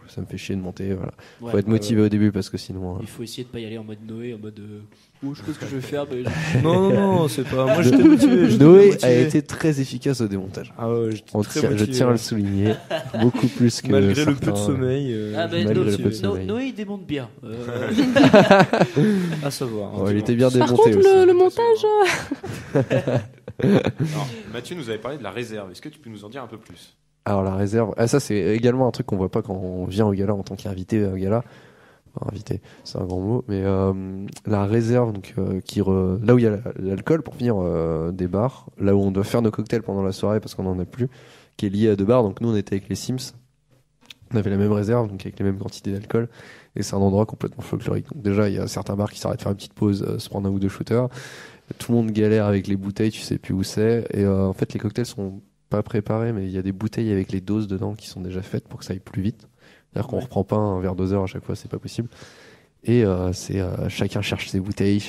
ça me fait chier de monter. Voilà. Faut être motivé au début parce que sinon. Il faut essayer de pas y aller en mode Noé, en mode je sais pas ce que je vais faire. Mais... Non, c'est pas. Moi, j'étais motivé. Noé a été très efficace au démontage. Ah ouais, j'étais très motivé. Je tiens à le souligner. Beaucoup plus que. Malgré certains, le peu de sommeil. Noé, il démonte bien. À savoir. Il était bien démonté. Par contre, aussi. le montage. Alors, Mathieu nous avait parlé de la réserve. Est-ce que tu peux nous en dire un peu plus? Alors la réserve, ça c'est également un truc qu'on voit pas quand on vient au gala en tant qu'invité au gala. Enfin, invité, c'est un grand mot, mais la réserve, donc là où il y a l'alcool pour finir des bars, là où on doit faire nos cocktails pendant la soirée parce qu'on en a plus, qui est lié à 2 bars. Donc nous on était avec les Sims, on avait la même réserve, donc avec les mêmes quantités d'alcool, et c'est un endroit complètement folklorique. Donc déjà il y a certains bars qui s'arrêtent faire une petite pause, se prendre un ou 2 shooters. Tout le monde galère avec les bouteilles, tu sais plus où c'est, et en fait les cocktails sont pas préparé, mais il y a des bouteilles avec les doses dedans qui sont déjà faites pour que ça aille plus vite. C'est-à-dire qu'on reprend pas un verre doseur à chaque fois, c'est pas possible. Et c'est chacun cherche ses bouteilles,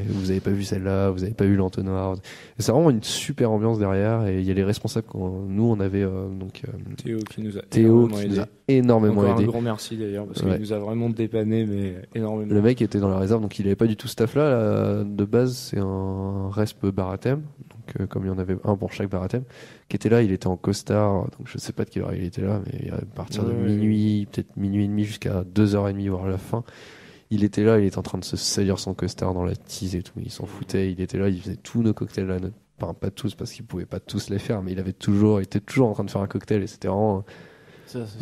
vous avez pas vu celle-là, vous avez pas vu l'entonnoir. Et c'est vraiment une super ambiance derrière. Et il y a les responsables. Nous, on avait Théo qui nous a énormément Encore aidé. un grand merci d'ailleurs parce qu'il Ouais. nous a vraiment dépanné, mais énormément. Le mec était dans la réserve, donc il avait pas du tout ce staff-là. Là. De base, c'est un resp barathème. Donc, comme il y en avait un pour chaque barathème, qui était là, il était en costard. Donc, je sais pas de quelle heure il était là, mais à partir de minuit, peut-être minuit et demi jusqu'à 2h30, voire la fin. Il était là, il était en train de se salir son costard dans la tease et tout. Il s'en foutait. Il était là, il faisait tous nos cocktails là. Enfin, pas tous parce qu'il pouvait pas tous les faire, mais il était toujours en train de faire un cocktail et c'était vraiment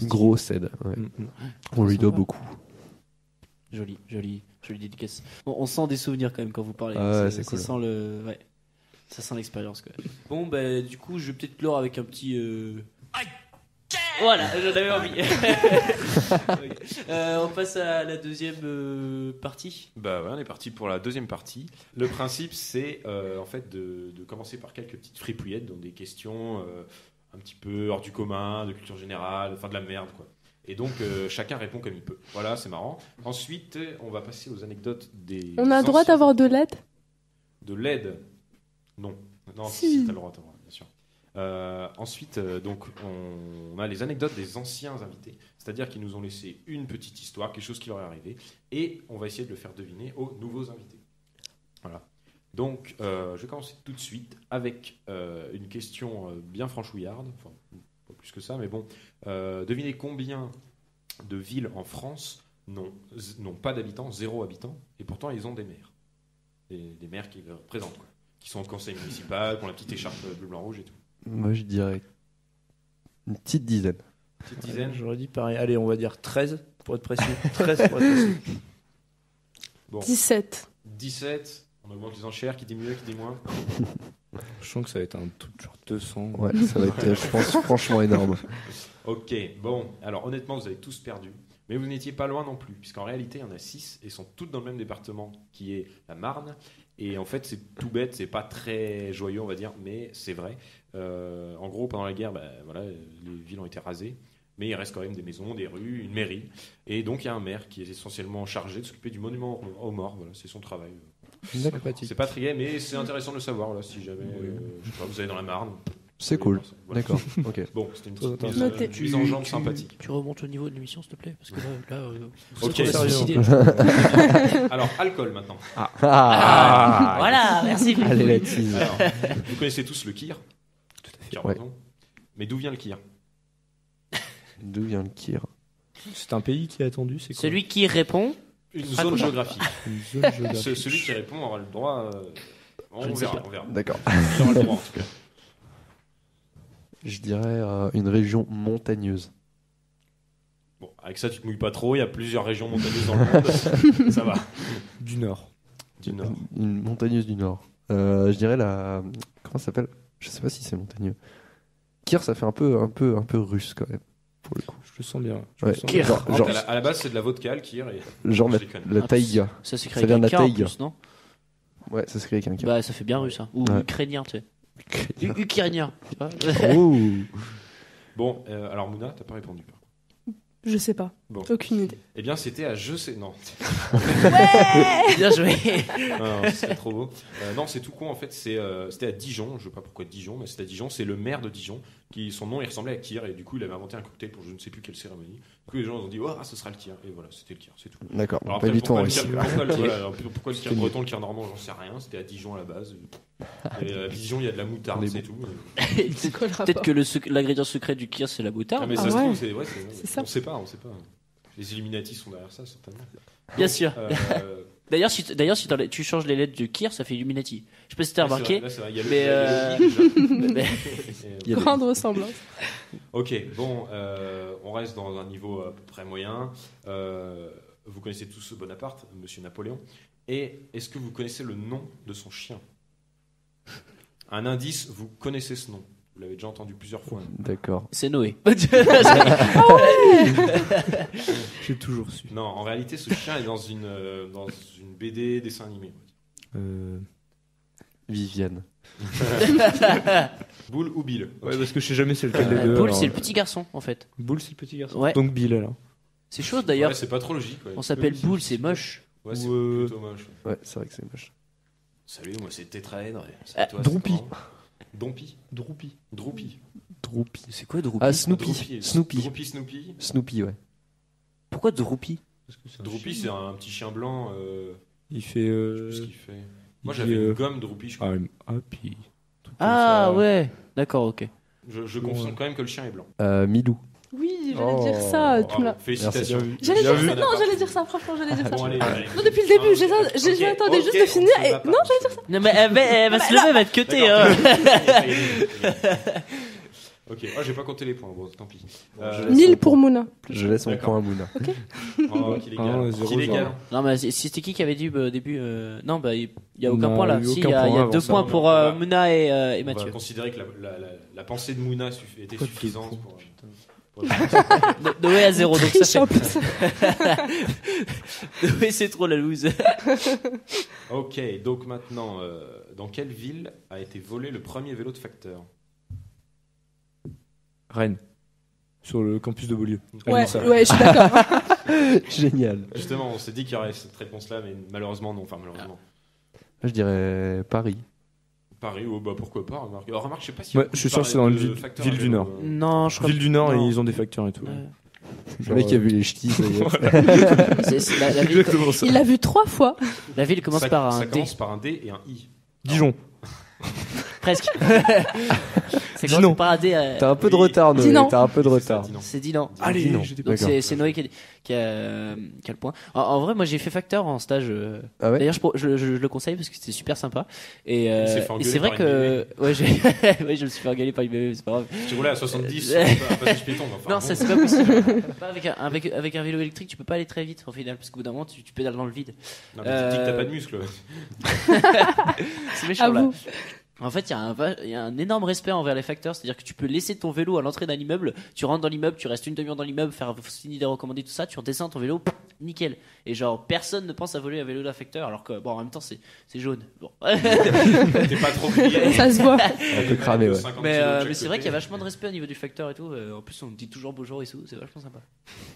une grosse aide. Ouais. On lui doit beaucoup. Joli dédicace. On sent des souvenirs quand même quand vous parlez. Ah ouais, ça c'est cool. sent ça sent l'expérience quand même. Bon, bah, du coup, je vais peut-être clore avec un petit. Voilà, j'en avais envie. On passe à la deuxième partie. Bah ouais, on est parti pour la deuxième partie. Le principe, c'est en fait de commencer par quelques petites fripouillettes, donc des questions un petit peu hors du commun, de culture générale, enfin de la merde quoi. Et donc chacun répond comme il peut. Voilà, c'est marrant. Ensuite, on va passer aux anecdotes des. On a le droit d'avoir de l'aide? De l'aide? Non. Non, Si. t'as le droit, bien sûr. Ensuite, donc, on a les anecdotes des anciens invités, c'est-à-dire qu'ils nous ont laissé une petite histoire, quelque chose qui leur est arrivé, et on va essayer de le faire deviner aux nouveaux invités. Voilà. Donc, je vais commencer tout de suite avec une question bien franchouillarde, enfin, pas plus que ça, mais bon. Devinez combien de villes en France n'ont pas d'habitants, 0 habitants, et pourtant ils ont des maires. Des maires qui les représentent, quoi. Qui sont au conseil municipal, qui ont la petite écharpe bleu, blanc, rouge et tout. Moi, je dirais une petite dizaine. Petite dizaine. J'aurais dit pareil. Allez, on va dire 13 pour être précis. 13 pour être précis. Bon. 17. 17. On augmente les enchères. Qui dit mieux, qui dit moins? Je sens que ça va être un truc genre 200. Ouais, ça va être, je pense, franchement énorme. Ok, bon. Alors, honnêtement, vous avez tous perdu. Mais vous n'étiez pas loin non plus, puisqu'en réalité, il y en a 6 et sont toutes dans le même département, qui est la Marne. Et en fait, c'est tout bête, c'est pas très joyeux, on va dire, mais c'est vrai. En gros, pendant la guerre, voilà, les villes ont été rasées, mais il reste quand même des maisons, des rues, une mairie. Et donc, il y a un maire qui est essentiellement chargé de s'occuper du monument aux morts. Voilà, c'est son travail. Sympathique. C'est pas très gai, mais c'est intéressant de le savoir, voilà, si jamais je sais pas, vous allez dans la Marne. C'est cool. Voilà. D'accord. Ok. Bon, c'était une petite Noté. mise en jambe sympathique. Tu remontes au niveau de l'émission, s'il te plaît, parce que là vous Ok. êtes en train de se suicider. Alors, alcool maintenant. Voilà, merci. Allez, la tease. Alors, vous connaissez tous le kir. Tout à fait. Ouais. Mais d'où vient le kir? D'où vient le kir? C'est un pays qui est attendu, c'est quoi? Celui qui répond. Une zone géographique. Une zone géographique. Celui qui répond aura le droit. On verra. D'accord. Il aura le droit en tout cas. Je dirais une région montagneuse. Bon, avec ça, tu te mouilles pas trop. Il y a plusieurs régions montagneuses dans le monde. Ça va. Du Nord. Du Nord. Une montagneuse du Nord. Je dirais la. Comment ça s'appelle? Je sais pas si c'est montagneux. Kir, ça fait un peu russe quand même, pour le coup. Je le sens bien. Ouais. Kir. Genre, À la base, c'est de la vodka, le kir. Et... genre Je déconne. la taïga. Ça s'écrit Ça vient avec de un la K en taïga. plus, non? Ouais, ça s'écrit avec un K. Bah, ça fait bien russe, hein. Ou Ouais. ukrainien, tu sais. Ukrainien. tu vois. Oh. Bon, alors Mouna, t'as pas répondu. Je sais pas. Bon. Aucune idée. Eh bien, c'était à je sais. Non. Bien joué. Non, c'est trop beau. Non, c'est tout con en fait. C'était à Dijon. Je sais pas pourquoi Dijon, mais c'était à Dijon. C'est le maire de Dijon qui, son nom, il ressemblait à Kir et du coup, il avait inventé un cocktail pour je ne sais plus quelle cérémonie. Du coup, les gens ont dit, oh, ce sera le Kir. Et voilà, c'était le Kir, c'est tout. D'accord. Alors Pas après, du tout en pourquoi le Russie. Kir- pourquoi le- voilà, alors, pourquoi le Kir breton, le Kir normand, j'en sais rien. C'était à Dijon à la base. Et à Dijon, il y a de la moutarde, On est c'est bon. tout. C'est quoi le rapport? Peut-être que l'ingrédient secret du kir, c'est la Ah, moutarde. mais Ah ça se ouais. trouve, C'est ça. On sait pas. Les Illuminati sont derrière ça, certainement. Bien sûr. Euh, D'ailleurs, si tu changes les lettres de kir, ça fait Illuminati. Je sais pas si t'as là, remarqué. c'est vrai, il y a mais, le i, déjà. mais- Et, Grande ressemblance. Ok, bon, on reste dans un niveau à peu près moyen. Vous connaissez tous Bonaparte, Monsieur Napoléon. Et est-ce que vous connaissez le nom de son chien? Un indice, vous connaissez ce nom. Vous l'avez déjà entendu plusieurs fois. D'accord. C'est Noé. J'ai toujours su. Non, en réalité, ce chien est dans une BD, dessin animé. Viviane. Boule ou Bill? Ouais, parce que je sais jamais c'est lequel des deux. Boule, alors. c'est le petit garçon, en fait. Boule, c'est le petit garçon. Ouais. Donc Bill alors. C'est chose d'ailleurs. Ouais, c'est pas trop logique. Ouais. On s'appelle Oui, Boule, c'est moche. Ouais, c'est Ou, plutôt moche. Ouais, c'est vrai que c'est moche. Salut, moi c'est Tétraèdre. Droupi. Dompi. Droupi. Droupi. Droopy. C'est quoi Droopy? Ah, Snoopy. Snoopy. Snoopy, ouais. Pourquoi Droopy? Droopy, c'est un petit chien blanc. Il fait. Je sais plus ce qu'il fait. Moi il j'avais dit, une gomme Droopy, je crois. I'm happy. Ah ouais, d'accord, ok. Je confonds quand même que le chien est blanc. Milou. Oui, j'allais dire ça. Tu me l'as- Félicitations. J'allais Bien dire vu. ça. Non, j'allais dire ça. Franchement, j'allais dire ça. Bon, allez, Non, depuis le début, j'attendais juste de finir et non, j'allais dire ça. Non, mais elle va se lever, elle va être cutée. Hein. Ok, j'ai pas compté les points, bon, tant pis. 1000 pour Mouna. Je laisse mon D'accord. point à Mouna. Oh, qu'il est égal. zéro, Qu'il est égal. Non, mais c'était qui avait dit au début non, bah, il y a aucun On a point là. eu Si, il aucun y a point avant 2 ça. points pour Non, Mouna et On va Mathieu. considérer que la pensée de Mouna était suffisante pour... Noé à 0, donc Triche ça en fait. plus. Noé, c'est trop la loose. Ok, donc maintenant, dans quelle ville a été volé le premier vélo de facteur? Rennes. Sur le campus de Beaulieu. Ouais, Ça. ouais, je suis d'accord. Génial. Justement, on s'est dit qu'il y aurait cette réponse-là, mais malheureusement non. Enfin, malheureusement. Je dirais Paris. Paris, bah pourquoi pas, remarque. Alors, remarque, je sais pas si... Ouais, je suis sûr que c'est dans une ville du Nord. Non, je crois Ville du Nord, et non. ils ont des facteurs et tout. Le mec qui a vu les ch'tis, ça y est. La ville, Exactement ça. Il l'a vu 3 fois. la ville commence Ça par un ça D. commence par un D et un I. Dijon. Presque. C'est Dis non. commence par un D. T'as un peu de retard, Noé. Dinan. T'as un peu de retard. Dis non. C'est Dinan. Allez, Dijon. j'étais Donc D'accord. c'est Noé qui a le point. En vrai, moi j'ai fait facteur en stage. Ah ouais. D'ailleurs, je le conseille parce que c'était super sympa. Et, Il s'est fait engueuler c'est vrai par que ouais, ouais, je me suis fait engueuler par une bébé, c'est pas grave. J'ai roulé à 70 sur un passage piéton. Enfin, Non, bon. ça c'est pas possible. Pas avec un vélo électrique, tu peux pas aller très vite au final parce qu'au bout d'un moment, tu pédales dans le vide. Non, mais tu dis que t'as pas de muscles. C'est À méchant là. vous. En fait, il y a un énorme respect envers les facteurs, c'est-à-dire que tu peux laisser ton vélo à l'entrée d'un immeuble, tu rentres dans l'immeuble, tu restes une demi-heure dans l'immeuble, faire signer des recommandés, tout ça, tu redescends ton vélo, nickel. Et genre, personne ne pense à voler un vélo d'un facteur, alors que, bon, en même temps, c'est jaune. Bon. T'es pas trop plié. Ça se voit. Un peu cramé, ouais. 50 Mais kilos de chaque c'est vrai côté. qu'il y a vachement de respect au niveau du facteur et tout. En plus, on me dit toujours bonjour et tout, c'est vachement sympa.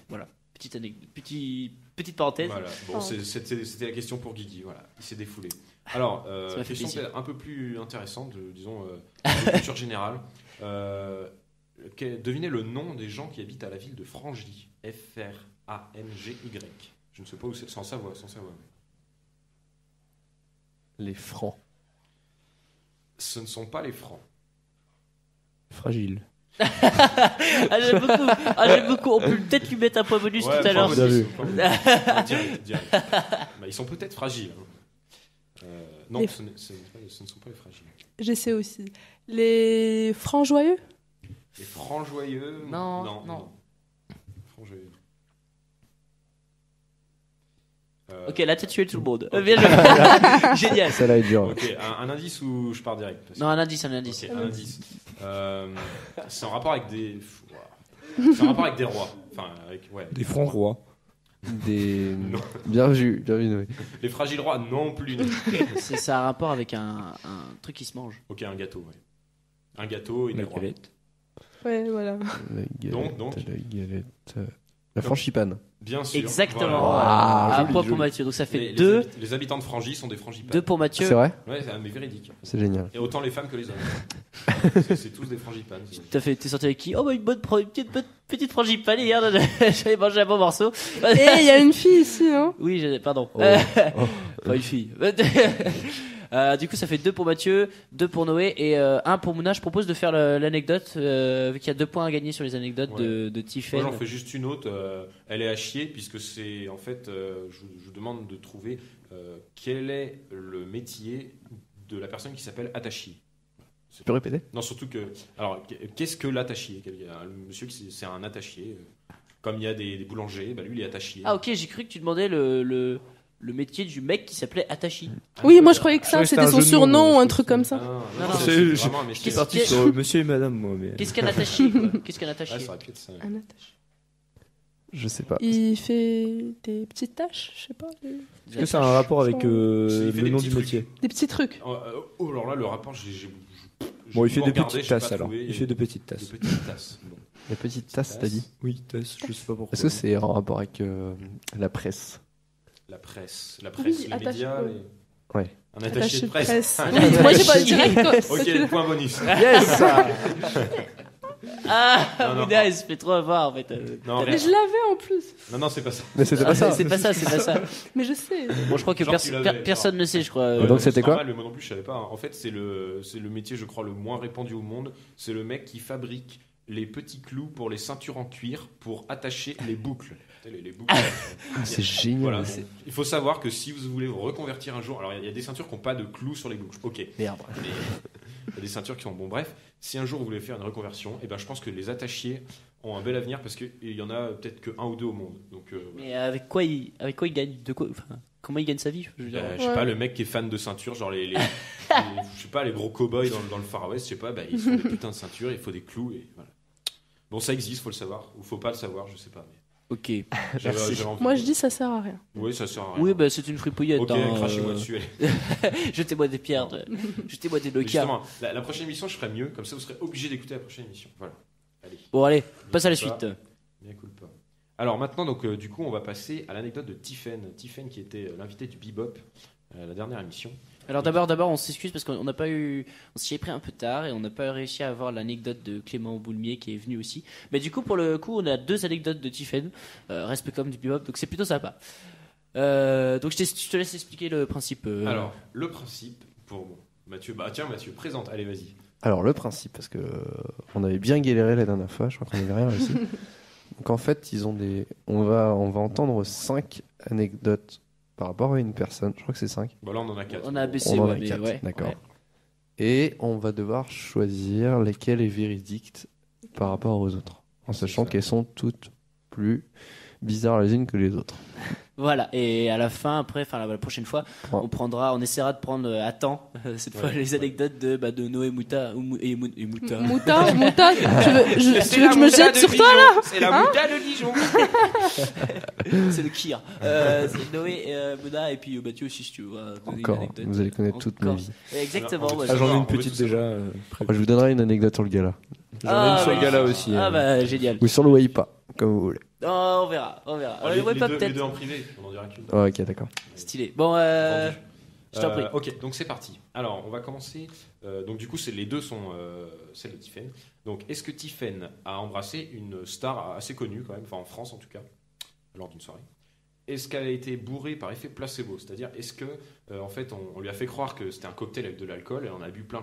Voilà, petite anecdote, petite parenthèse. Voilà. Bon, Oh. c'était la question pour Guigui. Voilà, il s'est défoulé. Alors, Ça m'a fait question plaisir. peut-être un peu plus intéressante, disons, de culture générale. Devinez le nom des gens qui habitent à la ville de Frangy. F-R-A-N-G-Y. Je ne sais pas où c'est, sans savoir. Les francs. Ce ne sont pas les Francs. Fragile. Ah, j'aime beaucoup. On peut peut-être lui mettre un point bonus Ouais, tout à l'heure. enfin, Bien vu. direct. Bah, ils sont peut-être fragiles. Hein. Non, Les- ce ne sont pas les fragiles. J'essaie aussi. Les francs joyeux. Les francs joyeux. Non. Francs joyeux. Ok, là, t'as tué tout le monde. Bien joué. Génial. Ça là est dur. Ok, un indice ou je pars direct parce que- Non, un indice. Ok, un indice. C'est en rapport avec des. C'est en rapport avec des rois. Enfin, ouais. Des francs rois. Des. Non. Bien vu, Noé. Les fragiles rois, non plus. non. Ça a un rapport avec un truc qui se mange. Ok, un gâteau, ouais. Un gâteau et des La rois. galette. Ouais, voilà. La galette. Donc. La galette. La frangipane. Bien sûr. Exactement. Voilà. Un point pour Mathieu. Donc ça fait Les 2 les habitants de Frangy sont des frangipanes. 2 pour Mathieu. C'est vrai? Ouais, mais véridique. C'est génial. Et autant les femmes que les hommes. c'est tous des frangipanes. T'es sorti avec qui? Oh bah une petite frangipane hier. J'avais mangé un bon morceau. Et il y a une fille ici, non? Oui, pardon. Oh. Pas une fille. Du coup, ça fait 2 pour Mathieu, 2 pour Noé et 1 pour Mouna. Je propose de faire l'anecdote, vu qu'il y a 2 points à gagner sur les anecdotes de Tiffen. Moi, j'en fais juste une autre. Elle est à chier, puisque c'est en fait, je vous demande de trouver quel est le métier de la personne qui s'appelle attaché. Tu peux répéter? Non, surtout que. Alors, qu'est-ce que l'attaché? Le monsieur, c'est un attaché. Comme il y a des boulangers, bah lui, il est attaché. Ah ok, j'ai cru que tu demandais le métier du mec qui s'appelait Atashi. Oui, moi je croyais que ça, Ouais, c'était c'était son un jeu de mots, surnom ou moi, un je truc pense. comme ça. Non, c'est je- vraiment un Je métier. suis parti Qu'est-ce- sur monsieur et madame, moi. Mais... Qu'est-ce qu'un attaché quoi? Qu'est-ce qu'un Ouais, attaché? ça aurait pu être ça. Un attaché. Je sais pas. Il fait des petites tâches, je sais pas. Est-ce que ça a un rapport avec Il fait le des nom petits du trucs. métier? Des petits trucs. Oh, alors là, le rapport, Bon, il fait des regardé, petites j'ai pas tasses alors. trouvé. Il fait de petites Des tasses. petites tasses. Bon. La petite tasse, t'as dit? Oui, tasses, je sais pas pourquoi. Est-ce que c'est en rapport avec la presse? La presse, Oui, les attaché, médias. ouais. Ouais. Un attaché de presse. Moi, j'ai pas direct. Quoi. Ok, point bonus. Yes. Ah, Non, Mouna, il se fait trop avoir en fait. Non, Mais je l'avais en plus. non, c'est pas ça. Mais c'était pas ça. C'est pas ça. Mais je sais. Bon, je crois que Genre, tu l'avais, personne ne sait, je crois. Et donc, c'est c'était quoi normal, mais moi non plus, je savais pas. Hein. En fait, c'est le métier, je crois, le moins répandu au monde. C'est le mec qui fabrique les petits clous pour les ceintures en cuir pour attacher les boucles. Les boucles. C'est génial. Voilà, donc, il faut savoir que si vous voulez vous reconvertir un jour, alors il y a des ceintures qui n'ont pas de clous sur les boucles. Ok. Merde. Mais il y a des ceintures qui sont bon. Bref, si un jour vous voulez faire une reconversion, je pense que les attachiers ont un bel avenir parce qu'il y en a peut-être que un ou deux au monde. Donc, Mais avec quoi il gagne comment il gagne sa vie, je veux dire. je sais pas, le mec qui est fan de ceinture, genre les je sais pas, les gros cow-boys dans le Far West, je sais pas, ils font des putains de ceintures, il faut des clous et voilà. Bon, ça existe, faut le savoir ou faut pas le savoir, je sais pas. Mais Ok. j'avais envie Moi, de- je dis ça sert à rien. Oui, ça sert à rien. Oui, bah c'est une fripouillette. Ok, hein, crachez-moi dessus. Allez. Jetez-moi des pierres, jetez-moi des Mais Nokia. justement, la prochaine émission, je ferai mieux, comme ça vous serez obligé d'écouter la prochaine émission. Voilà. Allez. Bon, allez, passe à la Bien suite. Bien cool pas. Alors maintenant, donc, du coup, on va passer à l'anecdote de Tiffen. Tiffen qui était l'invité du Bebop à la dernière émission. Alors d'abord, on s'excuse parce qu'on n'a pas eu, on s'y est pris un peu tard et on n'a pas réussi à avoir l'anecdote de Clément Boulmier qui est venu aussi. Mais du coup, pour le coup, on a 2 anecdotes de Tiffen, respect comme du bebop, donc c'est plutôt sympa. Donc je te laisse expliquer le principe. Alors, le principe pour Mathieu. Bah tiens, Mathieu, présente. Allez, vas-y. Alors le principe, parce que on avait bien galéré la dernière fois, je crois qu'on avait rien réussi. Donc en fait, on va entendre 5 anecdotes par rapport à une personne. Je crois que c'est 5. Bon, là, on en a 4. On a baissé, On en a ouais, mais 4, ouais. d'accord. Ouais. Et on va devoir choisir lesquelles est véridique par rapport aux autres, en sachant ça. qu'elles sont toutes plus bizarres les unes que les autres. Voilà, et à la fin, après, la prochaine fois, Ouais. on essaiera de prendre à temps cette fois Ouais. les anecdotes de Noé Mouta et Mouta. Mouta, tu veux que je me jette sur toi là? C'est la Mouta de Dijon. C'est le Kir. C'est Noé, Mouna et puis Mathieu aussi si tu veux donner Encore, une anecdote. vous allez connaître toute ma Encore. vie. Exactement. Alors, ouais. Ah, j'en ai On une veut petite tout déjà. Moi, je vous donnerai une anecdote sur le gala. J'en ai une sur le bah, gala aussi. Ah bah génial. Ou sur le Waipa, comme vous voulez. Oh, on verra. les, Ouais, les pas deux, les peut-être. deux en privé, on en dira qu'une. Oh, ok, d'accord. Stylé. Bon, Vendu. je t'en prie. Ok, donc c'est parti. Alors, on va commencer. Donc, du coup, les deux sont celles de Tiffen. Donc, est-ce que Tiffen a embrassé une star assez connue, quand même, enfin en France en tout cas, lors d'une soirée? Est-ce qu'elle a été bourrée par effet placebo? C'est-à-dire, est-ce que, en fait, on lui a fait croire que c'était un cocktail avec de l'alcool et on a bu plein,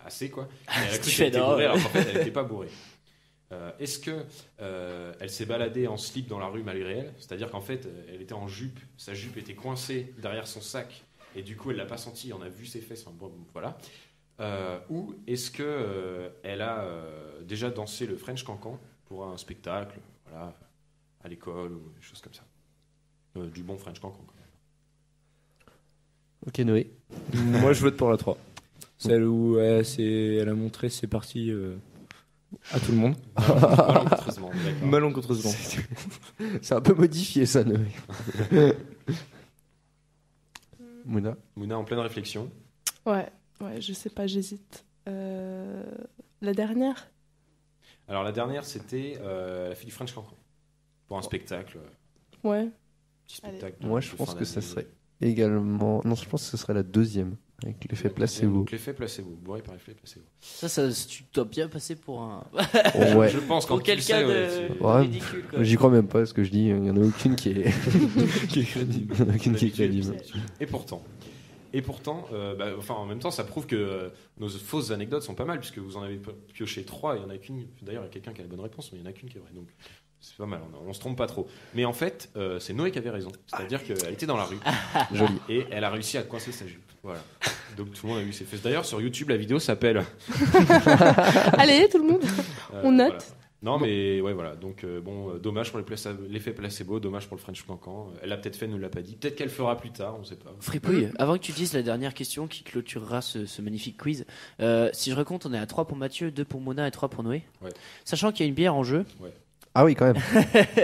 assez quoi. Et elle a cru qu'elle était bourrée, alors qu'en fait, elle n'était pas bourrée. Est-ce que elle s'est baladée en slip dans la rue malgré elle? C'est-à-dire qu'en fait, elle était en jupe, sa jupe était coincée derrière son sac et du coup, elle l'a pas senti. On a vu ses fesses. Enfin, bon, voilà. Ou est-ce que elle a déjà dansé le French Cancan pour un spectacle, voilà, à l'école ou des choses comme ça, du bon French Cancan. Quand même. Ok, Noé. Moi, je vote pour la 3. Celle où elle a montré ses parties à tout le monde. Malencontreusement, d'accord. Malencontreusement. C'est un peu modifié ça, Noé. Mouna. Mouna en pleine réflexion. Ouais, je sais pas, j'hésite. La dernière? Alors la dernière, c'était elle a fait du French Cancan pour un spectacle, Ouais. petit spectacle. Moi, de je pense fin que ça d'année. serait également. Non, je pense que ce serait la deuxième, avec l'effet placebo. Donc l'effet placebo, bourré par effet placebo. Ça, tu dois bien passer pour un. Ouais. Je pense qu'en Pour quelqu'un de Ouais. ridicule. Quoi. J'y crois même pas ce que je dis. Il n'y en a aucune qui est, qui est crédible. Il y en a aucune qui est crédible. Et pourtant, en même temps, ça prouve que nos fausses anecdotes sont pas mal, puisque vous en avez pioché 3, il y en a qu'une. D'ailleurs, il y a quelqu'un qui a la bonne réponse, mais il y en a qu'une qui est vraie. Donc, c'est pas mal, on se trompe pas trop. Mais en fait, c'est Noé qui avait raison. C'est-à-dire qu'elle était dans la rue. Joli. Et elle a réussi à coincer sa jupe. Voilà. Donc tout le monde a vu ses fesses. D'ailleurs, sur YouTube, la vidéo s'appelle. Allez, tout le monde. On note. Voilà. Non, mais ouais, voilà. Donc, dommage pour l'effet placebo, dommage pour le French Cancan. Elle l'a peut-être fait, ne l'a pas dit. Peut-être qu'elle fera plus tard, on sait pas. Fripouille, avant que tu dises la dernière question qui clôturera ce magnifique quiz, si je recompte, on est à 3 pour Mathieu, 2 pour Mona et 3 pour Noé. Ouais. Sachant qu'il y a une bière en jeu. Ah oui, quand même.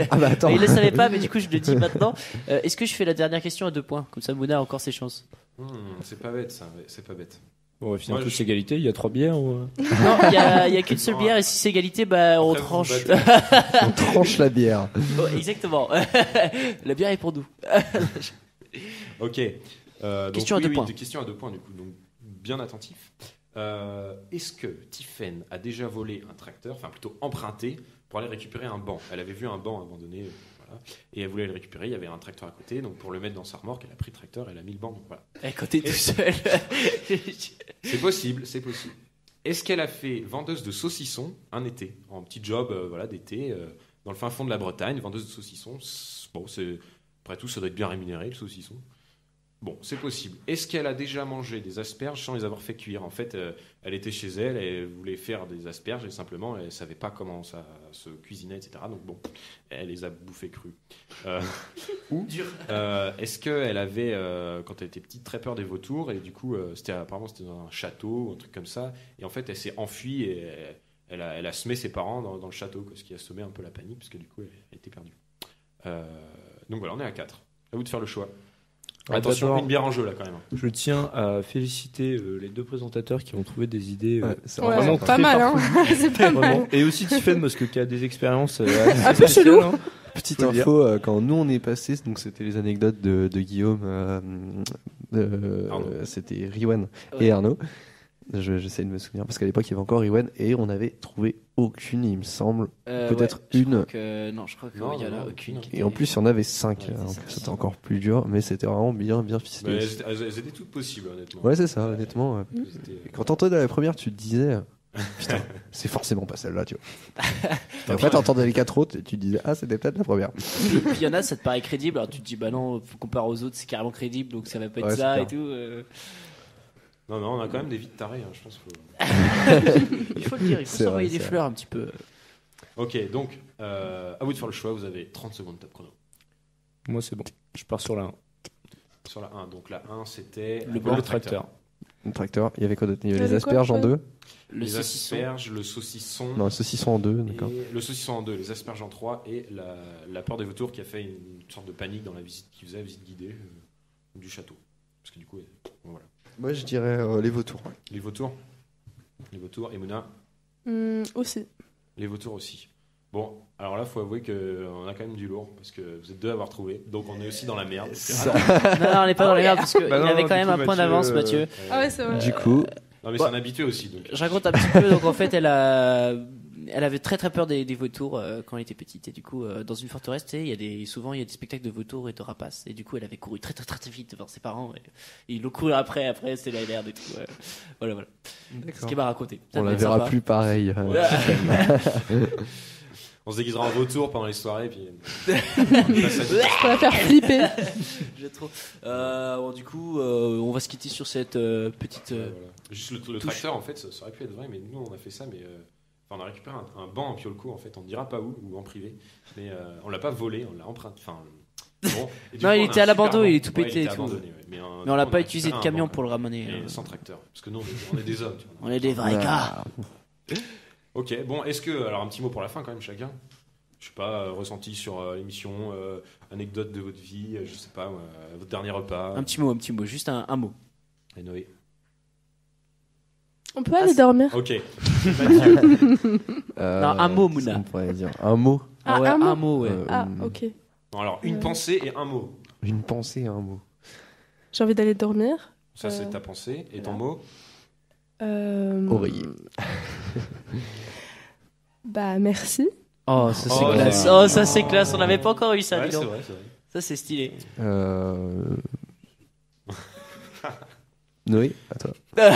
Ah bah attends. Il ne le savait pas, mais du coup, je le dis maintenant. Est-ce que je fais la dernière question à 2 points? Comme ça, Mona a encore ses chances. C'est pas bête, ça. Ouais, c'est pas bête. Bon, on va finir Moi, tous égalité, il y a 3 bières ou... Non, il y a qu'une seule bière et si c'est égalité, bah on Après, vous tranche. battez. On tranche la bière. Ouais, exactement. La bière est pour nous. Ok. Question à 2 points. Question à 2 points, du coup. Donc, bien attentif. Est-ce que Tiffen a déjà volé un tracteur, enfin plutôt emprunté, pour aller récupérer un banc? Elle avait vu un banc abandonné, voilà, et elle voulait le récupérer. Il y avait un tracteur à côté, donc pour le mettre dans sa remorque, elle a pris le tracteur, elle a mis le banc. Donc voilà. À côté tout seul. C'est possible, c'est possible. Est-ce qu'elle a fait vendeuse de saucissons un été, en petit job voilà, d'été, dans le fin fond de la Bretagne, vendeuse de saucissons? Bon, après tout, ça doit être bien rémunéré, le saucisson. Bon, c'est possible. Est-ce qu'elle a déjà mangé des asperges sans les avoir fait cuire? En fait, elle était chez elle, elle voulait faire des asperges et simplement, elle savait pas comment ça se cuisinait, etc. Donc bon, elle les a bouffées crues. Ou est-ce qu'elle avait, quand elle était petite, très peur des vautours et du coup, apparemment c'était dans un château ou un truc comme ça, et en fait, elle s'est enfuie et elle a semé ses parents dans le château, ce qui a semé un peu la panique parce que du coup, elle était perdue. Donc voilà, on est à 4. À vous de faire le choix. Attention, d'abord, une bière en jeu là quand même. je tiens à féliciter les 2 présentateurs qui ont trouvé des idées C'est Ouais, vraiment pas très mal, hein. farfelues. C'est pas mal. Vraiment. Et aussi Tiffen parce que qui a des expériences Un assez peu spéciales, chelou. hein. Petite Faut le info, quand nous on est passé, donc c'était les anecdotes de Guillaume, c'était Riwan et Arnaud. J'essaie de me souvenir parce qu'à l'époque il y avait encore Riwan et on n'avait trouvé aucune, il me semble. Peut-être je une. crois que- Non, je crois qu'il Non, y en a non, aucune. non. qui Et en était- plus il y en avait 5, Ouais, c'est donc ça. c'était encore plus dur, mais c'était vraiment bien Mais ficelé. elles étaient toutes possibles honnêtement. Ouais, c'est ça, honnêtement. Ouais. C'était- Et quand t'entendais la première, tu te disais, putain, c'est forcément pas celle-là, tu vois. Et après, t'entendais les 4 autres et tu te disais, ah, c'était peut-être la première. Puis il y en a, ça te paraît crédible. Alors tu te dis, bah non, faut comparer aux autres, c'est carrément crédible, donc ça va pas être Ouais, ça c'est et tout. Non, on a quand même des vies de tarés, hein, je pense. Faut... Il faut le dire, il faut C'est s'envoyer vrai, des c'est fleurs un petit peu. Ok, donc à vous de faire le choix. Vous avez 30 secondes top chrono. Moi c'est bon, je pars sur la 1. Sur la 1, donc la 1 c'était Le tracteur. Le tracteur, il y avait quoi d'autre? Il y avait Il y les avait quoi, asperges en après 2. Le les saucisson. asperges, le saucisson. Non, le saucisson en 2, d'accord. Et le saucisson en 2, les asperges en 3 et la peur des vautours qui a fait une sorte de panique dans la visite qu'il faisait, la visite guidée du château. Parce que du coup, bon, voilà. Moi, je dirais les vautours. Les vautours, et Mouna, Aussi. les vautours aussi. Bon, alors là, faut avouer qu'on a quand même du lourd parce que vous êtes 2 à avoir trouvé, donc on est aussi dans la merde. Non, on n'est pas dans les merdes parce qu'il Bah non, avait non, quand du même coup, un point Mathieu, d'avance, Mathieu. Ah ouais, c'est vrai. Du coup, Non, mais c'est un habitué aussi. Donc. Je raconte un petit peu. Donc en fait, elle avait très très peur des vautours quand elle était petite et du coup dans une forteresse, tu sais, souvent il y a des spectacles de vautours et de rapaces et du coup elle avait couru très très très, très vite devant ses parents et ils l'ont couru après c'était la merde et tout. Voilà. Ce qu'il m'a raconté. Ça on va la être verra sympa. plus pareil. On se déguisera en vautour pendant les soirées, puis. Ça va faire flipper. J'ai trop. Bon, du coup, on va se quitter sur cette petite. Voilà. Juste le tracteur, en fait, ça aurait pu être vrai, mais nous on a fait ça, mais. On a récupéré un banc en Piolco, en fait, on ne dira pas où, ou en privé, mais on l'a pas volé, on l'a emprunté. Enfin, bon, et du Non, coup, il on a était un à l'abandon, super il est banc. tout pété Ouais, il et était tout. abandonné, ouais. Mais Mais on l'a a pas utilisé de récupéré un camion banc, pour le ramener. et sans tracteur, parce que nous on est des hommes. Tu vois. On est des vrais gars. Ok, bon, est-ce que. Alors un petit mot pour la fin quand même, chacun. Je sais pas, ressenti sur l'émission, anecdote de votre vie, je sais pas, votre dernier repas. Un petit mot, juste un mot. Et Noé. On peut aller dormir. Ok. Non, un mot, Mouna. On pourrait dire un mot. Ah ouais, un mot. un mot, ouais. Ah, ok. Bon, alors, une pensée et un mot. Une pensée, un mot. J'ai envie d'aller dormir. Ça, c'est ta pensée. Et ton mot? Oreiller. Bah, merci. Oh, ça c'est Oh, classe. c'est- Oh, ça c'est classe. On n'avait pas encore eu ça, Ouais, dis c'est donc. vrai, c'est vrai. Ça c'est stylé. Noé, à toi. Ouais,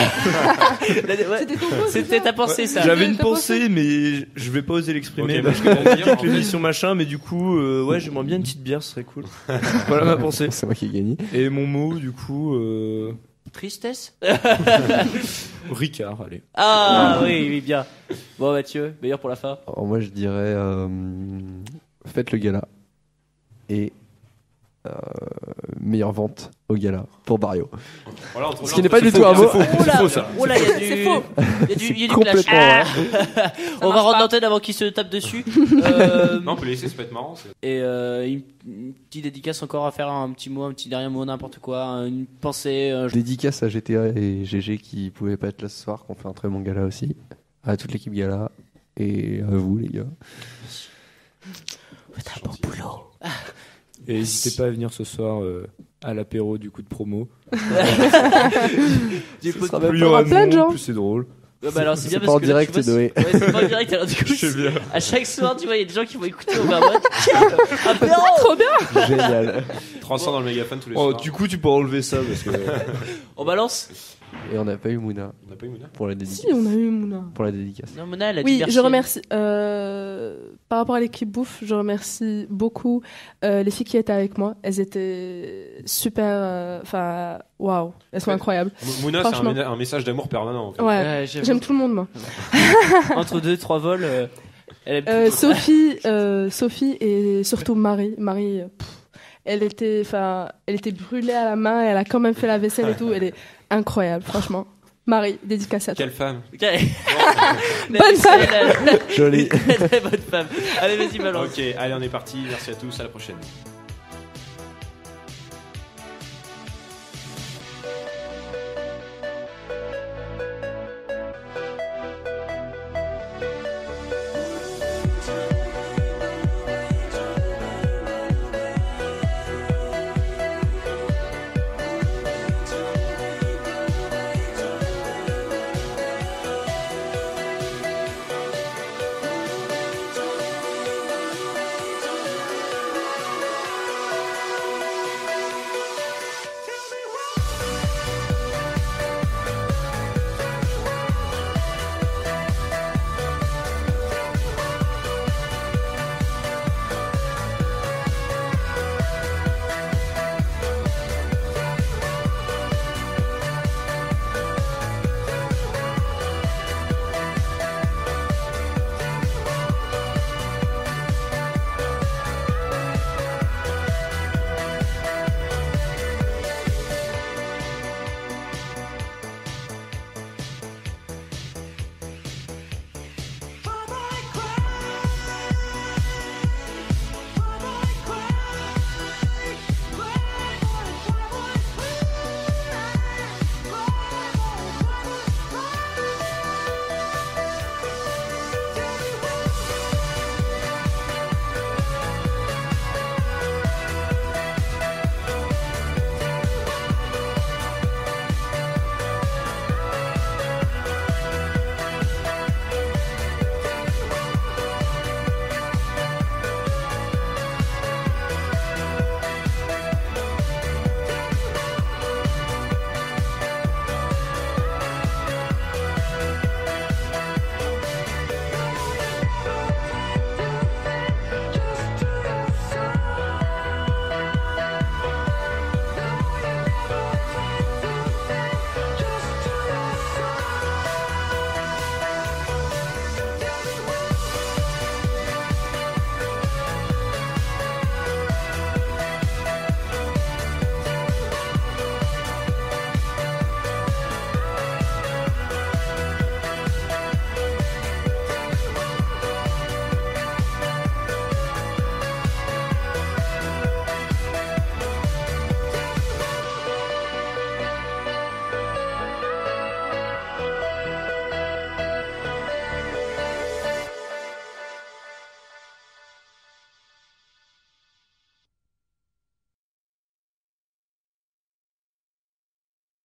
C'était ton mot, c'est C'était ça ta pensée, ça. J'avais une T'as pensée, mais je vais pas oser l'exprimer Ok, parce bah, que je vais dire, en avec fait. l'émission machin, mais du coup, ouais, j'aimerais bien une petite bière, ce serait cool. Voilà ma pensée. C'est moi qui ai gagné. Et mon mot, du coup, Tristesse. Ricard, allez. Ah oui, oui, bien. Bon, Mathieu, meilleur pour la fin. Alors moi je dirais faites le gala et meilleure vente au gala pour Barrio. Voilà, Ce qui n'est pas du tout un mot. C'est faux ça. Oh là, il y a du, C'est faux. il y a du Complètement, clash. On va marche rendre pas. l'antenne avant qu'il se tape dessus. Non, on peut laisser, ça peut être marrant. Et une petite dédicace encore à faire, un petit mot, un petit dernier mot, n'importe quoi, une pensée. Dédicace à GTA et GG qui pouvaient pas être là ce soir, qu'on fait un très bon gala aussi. À toute l'équipe gala et à vous les gars. Faites un bon boulot. Et n'hésitez pas à venir ce soir à l'apéro du coup de promo. Du coup, sera Plus il y Il y aura aura de plein de monde, gens. plus c'est drôle. bah alors c'est bien C'est parce pas en que là, direct, tu vois, Noé. ouais, c'est pas en direct. Alors du coup, à chaque soir, tu vois, il y a des gens qui vont écouter au Vermont. Apéro. Trop bien. Génial. 300 dans le mégaphone tous les Oh, soirs. du coup, tu peux enlever ça parce que. On balance. Et on n'a pas eu Mouna On n'a pas eu Mouna. pour la dédicace. Si, on a eu Mouna. Pour la dédicace. Non, Mona, elle a dit Oui, merci. je remercie. Par rapport à l'équipe bouffe, je remercie beaucoup les filles qui étaient avec moi. Elles étaient super. Enfin, waouh, elles sont Ouais. incroyables. Mouna, c'est Franchement. un message d'amour permanent. En fait. Ouais, Ouais, j'avoue. j'aime tout le monde, moi. Entre 2-3 vols. Elle est Sophie et surtout Marie. Marie, elle était brûlée à la main. Elle a quand même fait la vaisselle et tout. Elle est incroyable, franchement. Marie, dédicace à toi. Quelle femme. Bonne femme. Joli. Très bonne femme. Allez, vas-y, balance. Ok, allez, on est parti. Merci à tous. À la prochaine.